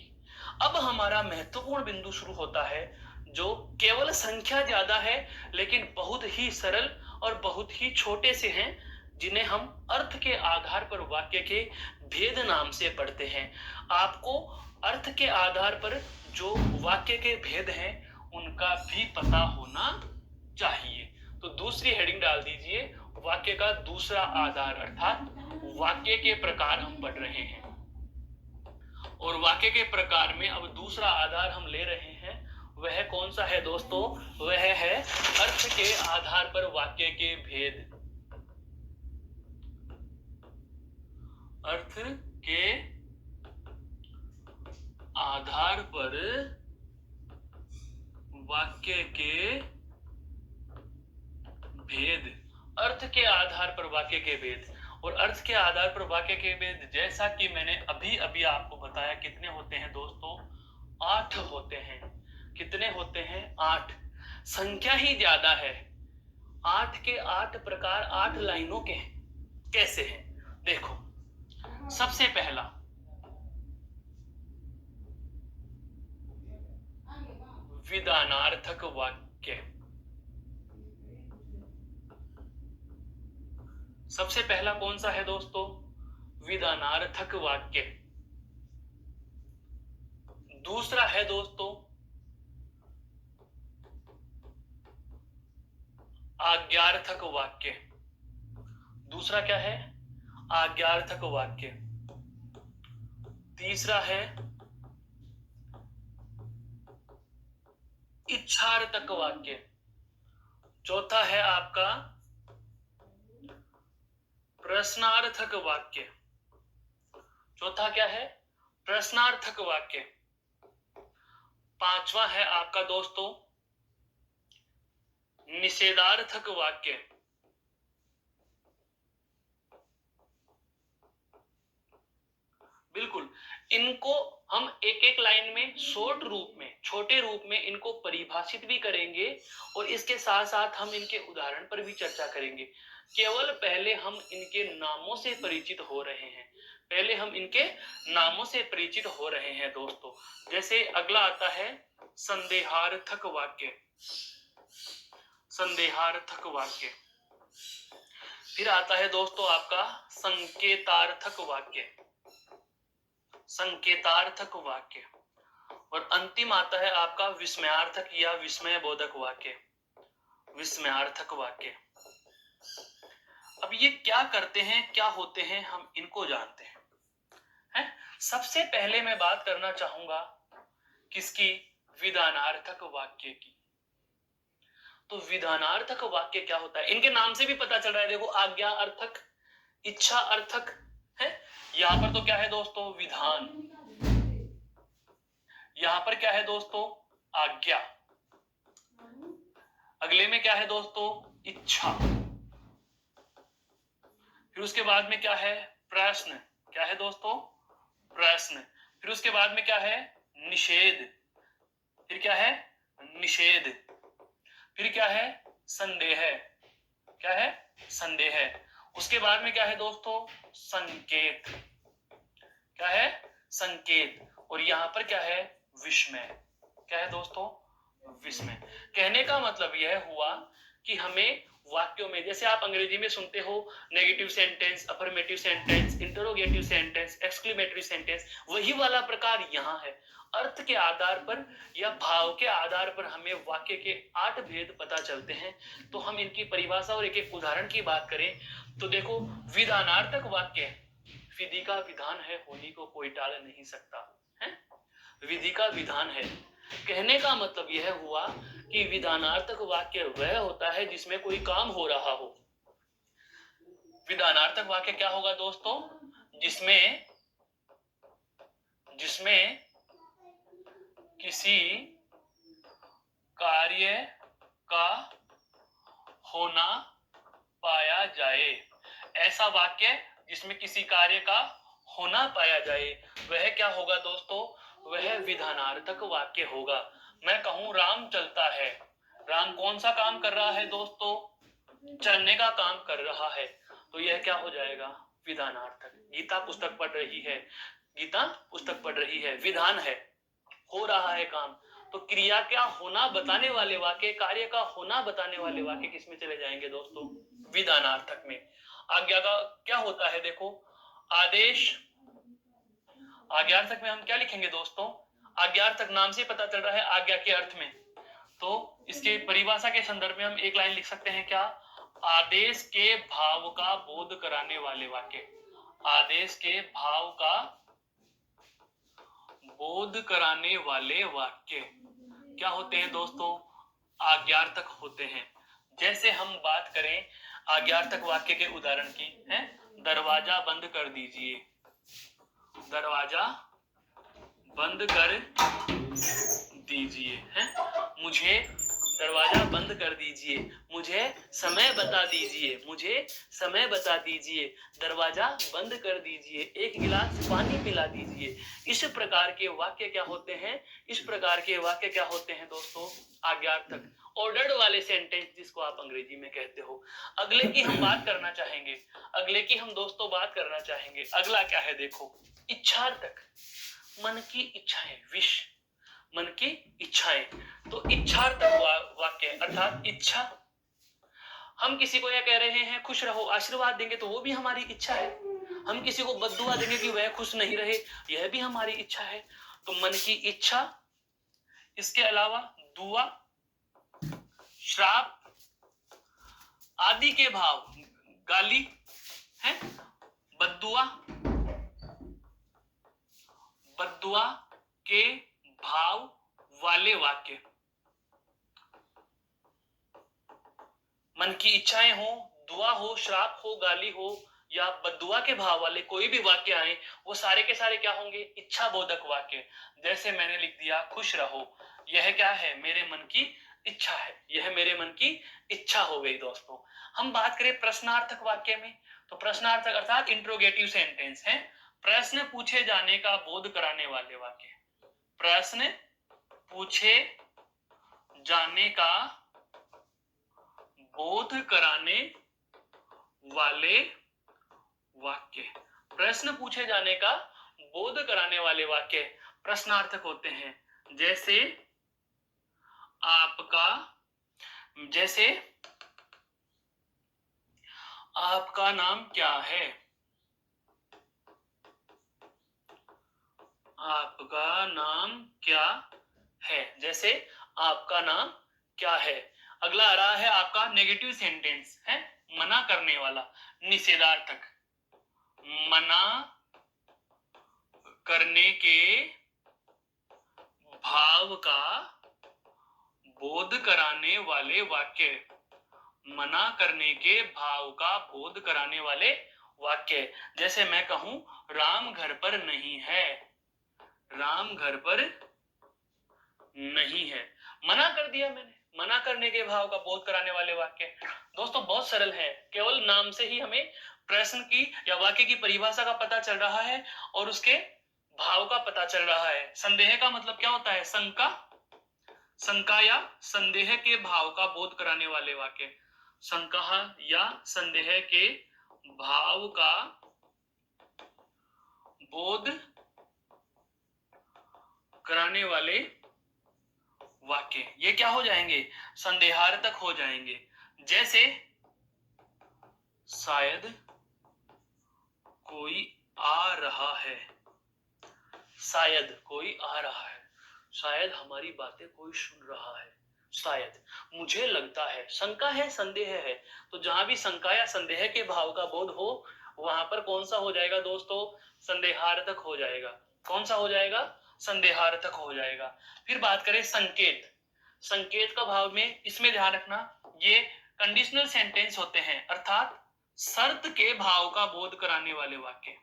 अब हमारा महत्वपूर्ण बिंदु शुरू होता है, जो केवल संख्या ज्यादा है लेकिन बहुत ही सरल और बहुत ही छोटे से हैं, जिन्हें हम अर्थ के आधार पर वाक्य के भेद नाम से पढ़ते हैं। आपको अर्थ के आधार पर जो वाक्य के भेद हैं उनका भी पता होना चाहिए। तो दूसरी हेडिंग डाल दीजिए, वाक्य का दूसरा आधार, अर्थात वाक्य के प्रकार हम पढ़ रहे हैं। और वाक्य के प्रकार में अब दूसरा आधार हम ले रहे हैं, वह कौन सा है दोस्तों? वह है अर्थ के आधार पर वाक्य के भेद। अर्थ के आधार पर वाक्य के भेद। अर्थ के आधार पर वाक्य के भेद। और अर्थ के आधार पर वाक्य के भेद, जैसा कि मैंने अभी अभी आपको बताया, कितने होते हैं दोस्तों? 8 होते हैं। कितने होते हैं? 8। संख्या ही ज्यादा है। 8 के 8 प्रकार 8 लाइनों के कैसे हैं? देखो, सबसे पहला विधानार्थक वाक्य। सबसे पहला कौन सा है दोस्तों? विधानार्थक वाक्य। दूसरा है दोस्तों आज्ञार्थक वाक्य। दूसरा क्या है? आज्ञार्थक वाक्य। तीसरा है इच्छार्थक वाक्य। चौथा है आपका प्रश्नार्थक वाक्य। चौथा क्या है? प्रश्नार्थक वाक्य। पांचवा है आपका दोस्तों निषेधार्थक वाक्य। बिल्कुल, इनको हम एक एक लाइन में शॉर्ट रूप में, छोटे रूप में इनको परिभाषित भी करेंगे और इसके साथ साथ हम इनके उदाहरण पर भी चर्चा करेंगे। केवल पहले हम इनके नामों से परिचित हो रहे हैं। पहले हम इनके नामों से परिचित हो रहे हैं दोस्तों। जैसे अगला आता है संदेहार्थक वाक्य। संदेहार्थक वाक्य। फिर आता है दोस्तों आपका संकेतार्थक वाक्य। संकेतार्थक वाक्य। और अंतिम आता है आपका विस्मयार्थक या विस्मय बोधक वाक्य। विस्मयार्थक वाक्य। अब ये क्या करते हैं, क्या होते हैं, हम इनको जानते हैं। सबसे पहले मैं बात करना चाहूंगा किसकी? विधानार्थक वाक्य की। तो विधानार्थक वाक्य क्या होता है? इनके नाम से भी पता चल रहा है, देखो, आज्ञा अर्थक, इच्छा अर्थक है। यहां पर तो क्या है दोस्तों? विधान। यहां पर क्या है दोस्तों? आज्ञा। अगले में क्या है दोस्तों? इच्छा। फिर उसके बाद में क्या है? प्रश्न। क्या है दोस्तों? प्रश्न। फिर उसके बाद में क्या है? निषेध। फिर क्या है? निषेध। फिर क्या है? संदेह। क्या है? संदेह। उसके बाद में क्या है दोस्तों? संकेत। क्या है? संकेत। और यहां पर क्या है? विस्मय। क्या है दोस्तों? विस्मय। कहने का मतलब यह हुआ कि हमें वाक्यों में, जैसे आप अंग्रेजी में सुनते हो negative sentence, affirmative sentence, interrogative sentence, exclamatory sentence, वही वाला प्रकार यहां है। अर्थ के आधार पर या भाव के आधार पर हमें वाक्य के 8 भेद पता चलते हैं। तो हम इनकी परिभाषा और एक एक उदाहरण की बात करें तो देखो, विधानार्थक वाक्य विधि का विधान है, होनी को कोई टाल नहीं सकता है। विधि का विधान है। कहने का मतलब यह हुआ कि विधानार्थक वाक्य वह होता है जिसमें कोई काम हो रहा हो। विधानार्थक वाक्य क्या होगा दोस्तों? जिसमें किसी कार्य का होना पाया जाए। ऐसा वाक्य जिसमें किसी कार्य का होना पाया जाए वह क्या होगा दोस्तों, वह विधानार्थक वाक्य होगा। मैं कहूं राम चलता है, राम कौन सा काम कर रहा है दोस्तों, चलने का काम कर रहा है, तो यह क्या हो जाएगा, विधानार्थक। गीता पुस्तक पढ़ रही है, गीता पुस्तक पढ़ रही है, विधान है, हो रहा है काम, तो क्रिया क्या होना बताने वाले वाक्य, कार्य का होना बताने वाले वाक्य किसमें चले जाएंगे दोस्तों, विधानार्थक में। आज्ञा का क्या होता है देखो, आदेश, आज्ञार्थक में हम क्या लिखेंगे दोस्तों, आज्ञार्थक नाम से पता चल रहा है आज्ञा के अर्थ में, तो इसके परिभाषा के संदर्भ में हम एक लाइन लिख सकते हैं क्या, आदेश के भाव का बोध कराने वाले वाक्य, आदेश के भाव का बोध कराने वाले वाक्य क्या होते हैं दोस्तों, आज्ञार्थक होते हैं। जैसे हम बात करें आज्ञार्थक वाक्य के उदाहरण की है, दरवाजा बंद कर दीजिए, दरवाजा बंद कर दीजिए है, मुझे दरवाजा बंद कर दीजिए, मुझे समय बता दीजिए, मुझे समय बता दीजिए, दरवाजा बंद कर दीजिए, एक गिलास पानी पिला दीजिए। इस प्रकार के वाक्य क्या होते हैं, इस प्रकार के वाक्य क्या होते हैं दोस्तों, आज्ञार्थक, ऑर्डर्ड वाले सेंटेंस जिसको आप अंग्रेजी में कहते हो। अगले की हम बात करना चाहेंगे, अगले की हम दोस्तों बात करना चाहेंगे, अगला क्या है देखो, इच्छार्थक, मन की इच्छाएं, विश, मन की इच्छाएं, तो इच्छार्थक वाक्य अर्थात इच्छा, हम किसी को यह कह रहे हैं खुश रहो, आशीर्वाद देंगे तो वो भी हमारी इच्छा है, हम किसी को बद्दुआ देंगे कि वह खुश नहीं रहे, यह भी हमारी इच्छा है, तो मन की इच्छा। इसके अलावा दुआ, श्राप आदि के भाव, गाली है, बद्दुआ, बद्दुआ के भाव वाले वाक्य, मन की इच्छाएं हो, दुआ हो, श्राप हो, गाली हो या बद्दुआ के भाव वाले कोई भी वाक्य आए, वो सारे के सारे क्या होंगे, इच्छा बोधक वाक्य। जैसे मैंने लिख दिया खुश रहो, यह क्या है, मेरे मन की इच्छा है, यह मेरे मन की इच्छा हो गई दोस्तों। हम बात करें प्रश्नार्थक वाक्य में, तो प्रश्नार्थक अर्थात इंट्रोगेटिव सेंटेंस है, प्रश्न पूछे जाने का बोध कराने वाले वाक्य, प्रश्न पूछे जाने का बोध कराने वाले वाक्य, प्रश्न पूछे जाने का बोध कराने वाले वाक्य प्रश्नार्थक होते हैं। जैसे आपका, जैसे आपका नाम क्या है, आपका नाम क्या है, जैसे आपका नाम क्या है। अगला आ रहा है आपका नेगेटिव सेंटेंस है, मना करने वाला, निषेधार्थक, मना करने के भाव का बोध कराने वाले वाक्य, मना करने के भाव का बोध कराने वाले वाक्य। जैसे मैं कहूं राम घर पर नहीं है, राम घर पर नहीं है, मना कर दिया मैंने, मना करने के भाव का बोध कराने वाले वाक्य। दोस्तों बहुत सरल है, केवल नाम से ही हमें प्रश्न की या वाक्य की परिभाषा का पता चल रहा है और उसके भाव का पता चल रहा है। संदेह का मतलब क्या होता है, शंका, शंका या संदेह के भाव का बोध कराने वाले वाक्य, शंका या संदेह के भाव का बोध कराने वाले वाक्य, ये क्या हो जाएंगे, संदेहार्थक हो जाएंगे। जैसे शायद कोई आ रहा है, शायद कोई आ रहा है, शायद हमारी बातें कोई सुन रहा है, शायद, मुझे लगता है, शंका है, संदेह है, तो जहां भी शंका या संदेह के भाव का बोध हो वहां पर कौन सा हो जाएगा दोस्तों, संदेहार्थक हो जाएगा। कौन सा हो जाएगा, संदेहार्थक हो जाएगा। फिर बात करें संकेत, संकेत का भाव में इसमें ध्यान रखना, ये कंडीशनल सेंटेंस होते हैं अर्थात शर्त के भाव का बोध कराने वाले वाक्य,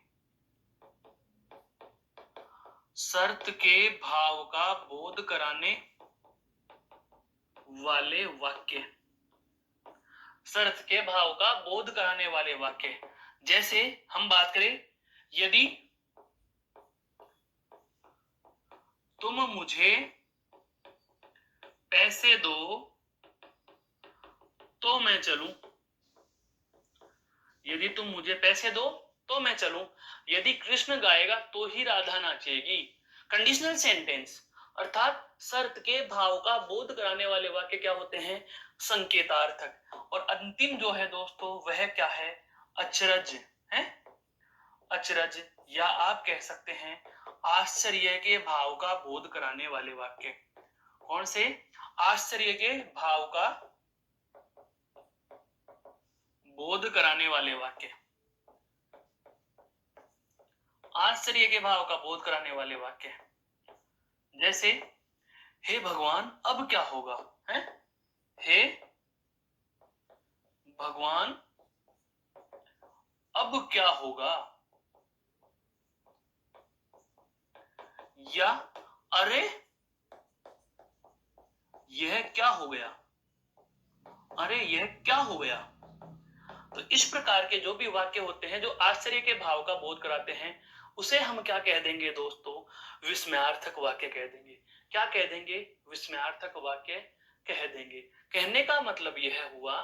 शर्त के भाव का बोध कराने वाले वाक्य, शर्त के भाव का बोध कराने वाले वाक्य। जैसे हम बात करें, यदि तुम मुझे पैसे दो तो मैं चलूं। यदि तुम मुझे पैसे दो तो मैं चलूं। यदि कृष्ण गाएगा तो ही राधा नाचेगी। कंडीशनल सेंटेंस अर्थात शर्त के भाव का बोध कराने वाले वाक्य क्या होते हैं? संकेतार्थक। और अंतिम जो है दोस्तों वह क्या है? अचरज है। अचरज या आप कह सकते हैं आश्चर्य के भाव का बोध कराने वाले वाक्य। कौन से? आश्चर्य के भाव का बोध कराने वाले वाक्य। आश्चर्य के भाव का बोध कराने वाले वाक्य जैसे हे भगवान अब क्या होगा है? हे भगवान अब क्या होगा। या अरे यह क्या हो गया। अरे यह क्या हो गया। तो इस प्रकार के जो भी वाक्य होते हैं जो आश्चर्य के भाव का बोध कराते हैं उसे हम क्या कह देंगे दोस्तों? विस्मयार्थक वाक्य कह देंगे। क्या कह देंगे? विस्मयार्थक वाक्य कह देंगे। कहने का मतलब यह हुआ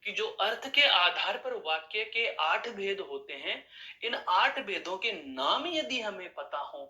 कि जो अर्थ के आधार पर वाक्य के 8 भेद होते हैं, इन 8 भेदों के नाम यदि हमें पता हो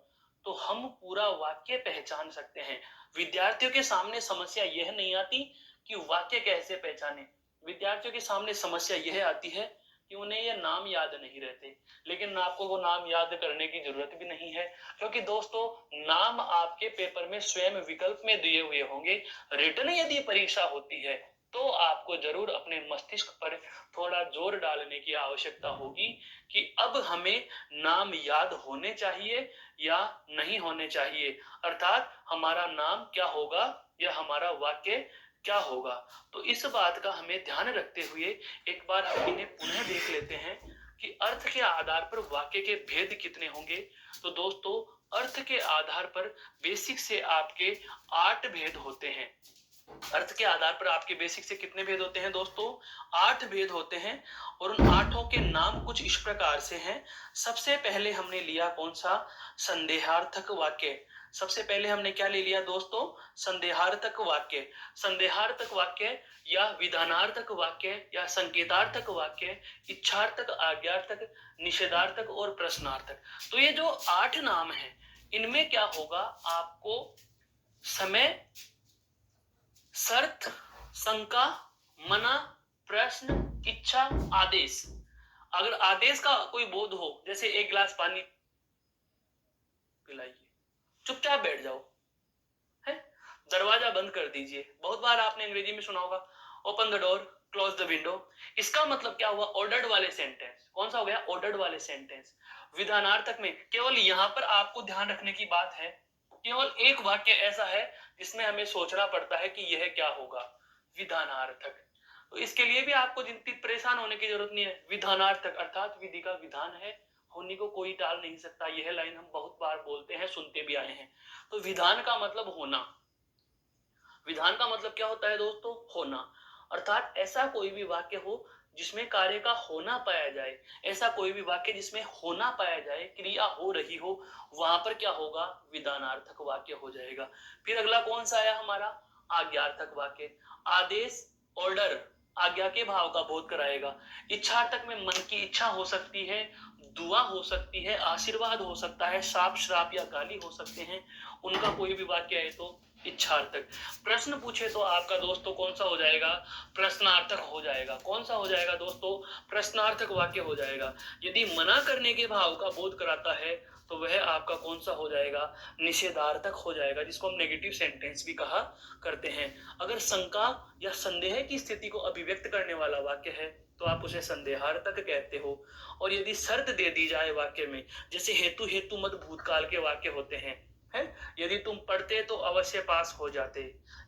तो हम पूरा वाक्य पहचान सकते हैं। विद्यार्थियों के सामने समस्या यह नहीं आती कि वाक्य कैसे पहचाने। विद्यार्थियों के सामने समस्या यह आती है कि उन्हें ये नाम याद नहीं रहते। लेकिन आपको वो नाम याद करने की जरूरत भी नहीं है, क्योंकि दोस्तों नाम आपके पेपर में स्वयं विकल्प में दिए हुए होंगे। रिटर्न यदि परीक्षा होती है तो आपको जरूर अपने मस्तिष्क पर थोड़ा जोर डालने की आवश्यकता होगी कि अब हमें नाम याद होने चाहिए या नहीं होने चाहिए, अर्थात हमारा नाम क्या होगा या हमारा वाक्य क्या होगा। तो इस बात का हमें ध्यान रखते हुए एक बार हम इन्हें पुनः देख लेते हैं कि अर्थ के आधार पर वाक्य के भेद कितने होंगे। तो दोस्तों अर्थ के आधार पर बेसिक से आपके 8 भेद होते हैं। अर्थ के आधार पर आपके बेसिक से कितने भेद होते हैं दोस्तों? 8 भेद होते हैं। और उन 8 के नाम कुछ इस प्रकार से हैं। सबसे पहले हमने लिया कौन सा? संदेहार्थक वाक्य। सबसे पहले हमने क्या ले लिया दोस्तों? संदेहार्थक वाक्य। संदेहार्थक वाक्य या विधानार्थक वाक्य या संकेतार्थक वाक्य, इच्छार्थक, आज्ञार्थक, निषेधार्थक और प्रश्नार्थक। तो ये जो 8 नाम हैं इनमें क्या होगा? आपको समय, शर्त, शंका, मना, प्रश्न, इच्छा, आदेश। अगर आदेश का कोई बोध हो, जैसे एक गिलास पानी पिलाइए, चुपचाप बैठ जाओ, है, दरवाजा बंद कर दीजिए। बहुत बार आपने अंग्रेजी में सुना होगा open the door, close the window. इसका मतलब क्या हुआ? ऑर्डर्ड वाले सेंटेंस। कौन सा हो गया? ऑर्डर्ड वाले सेंटेंस। विधानार्थक में केवल यहां पर आपको ध्यान रखने की बात है, केवल एक वाक्य ऐसा है जिसमें हमें सोचना पड़ता है कि यह क्या होगा? विधानार्थक। तो इसके लिए भी आपको जितनी परेशान होने की जरूरत नहीं है। विधानार्थक अर्थात विधि का विधान है, होने को कोई टाल नहीं सकता। यह लाइन हम बहुत बार बोलते हैं, सुनते भी आए हैं। तो विधान का मतलब होना। विधान का मतलब क्या होता है दोस्तों? होना। अर्थात ऐसा कोई भी वाक्य हो जिसमें कार्य का होना पाया जाए, ऐसा कोई भी वाक्य जिसमें होना पाया जाए, क्रिया हो रही हो, वहां पर क्या होगा? विधानार्थक वाक्य हो जाएगा। फिर अगला कौन सा आया हमारा? आज्ञार्थक वाक्य। आदेश, ऑर्डर, आज्ञा के भाव का बोध कराएगा। इच्छार्थक में मन की इच्छा हो सकती है, दुआ हो सकती है, आशीर्वाद हो सकता है, शाप, श्राप या गाली हो सकते हैं। उनका कोई भी वाक्य है तो इच्छार्थक। प्रश्न पूछे तो आपका दोस्तों कौन सा हो जाएगा? प्रश्नार्थक हो जाएगा। कौन सा हो जाएगा दोस्तों? प्रश्नार्थक वाक्य हो जाएगा। यदि मना करने के भाव का बोध कराता है तो वह आपका कौन सा हो जाएगा? निषेधार्थक हो जाएगा, जिसको हम नेगेटिव सेंटेंस भी कहा करते हैं। अगर शंका या संदेह की स्थिति को अभिव्यक्त करने वाला वाक्य है तो आप उसे संदेहार्थक कहते हो। और यदि शर्त दे दी जाए वाक्य में, जैसे हेतु हेतु मत भूतकाल के वाक्य होते हैं, है, यदि तुम पढ़ते तो अवश्य पास हो जाते,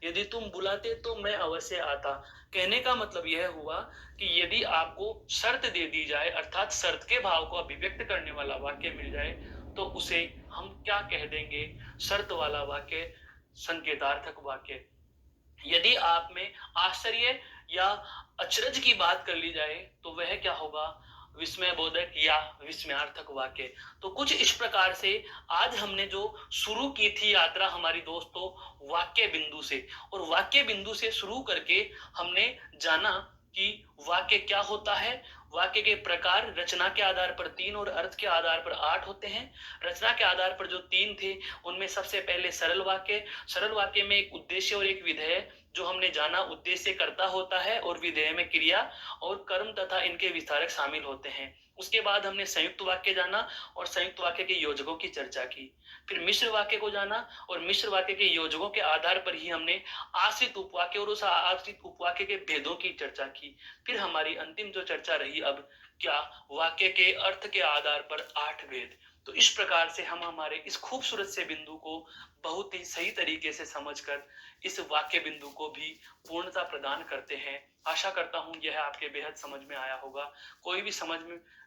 यदि तुम बुलाते तो मैं अवश्य आता। कहने का मतलब यह हुआ कि यदि आपको शर्त दे दी जाए अर्थात शर्त के भाव को अभिव्यक्त करने वाला वाक्य मिल जाए तो उसे हम क्या कह देंगे? शर्त वाला वाक्य, संकेतार्थक वाक्य। यदि आप में आश्चर्य या अचरज की बात कर ली जाए तो वह क्या होगा? विस्मयबोधक या विस्मयार्थक वाक्य। तो कुछ इस प्रकार से आज हमने जो शुरू की थी यात्रा हमारी दोस्तों वाक्य बिंदु से, और वाक्य बिंदु से शुरू करके हमने जाना कि वाक्य क्या होता है, वाक्य के प्रकार रचना के आधार पर 3 और अर्थ के आधार पर 8 होते हैं। रचना के आधार पर जो 3 थे उनमें सबसे पहले सरल वाक्य में एक उद्देश्य और एक विधेय, जो हमने जाना उद्देश्य कर्ता होता है और विधेय में क्रिया और कर्म तथा इनके विस्तारक शामिल होते हैं। उसके बाद हमने संयुक्त वाक्य जाना और संयुक्त वाक्य के योजकों की चर्चा की। फिर मिश्र वाक्य को जाना और मिश्र वाक्य के योजकों के आधार पर ही हमने आश्रित उपवाक्य और उस आश्रित उपवाक्य के भेदों की चर्चा की। फिर हमारी अंतिम जो चर्चा रही अब क्या, वाक्य के अर्थ के आधार पर 8 भेद। तो इस प्रकार से हम हमारे इस खूबसूरत से बिंदु को बहुत ही सही तरीके से समझकर इस वाक्य बिंदु को भी पूर्णता प्रदान करते हैं। आशा करता हूं यह आपके बेहद समझ में आया होगा। कोई भी समझ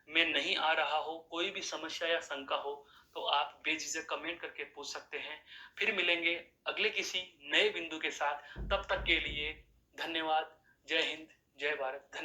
में नहीं आ रहा हो, कोई भी समस्या या शंका हो, तो आप बेझिझक कमेंट करके पूछ सकते हैं। फिर मिलेंगे अगले किसी नए बिंदु के साथ। तब तक के लिए धन्यवाद। जय हिंद, जय भारत।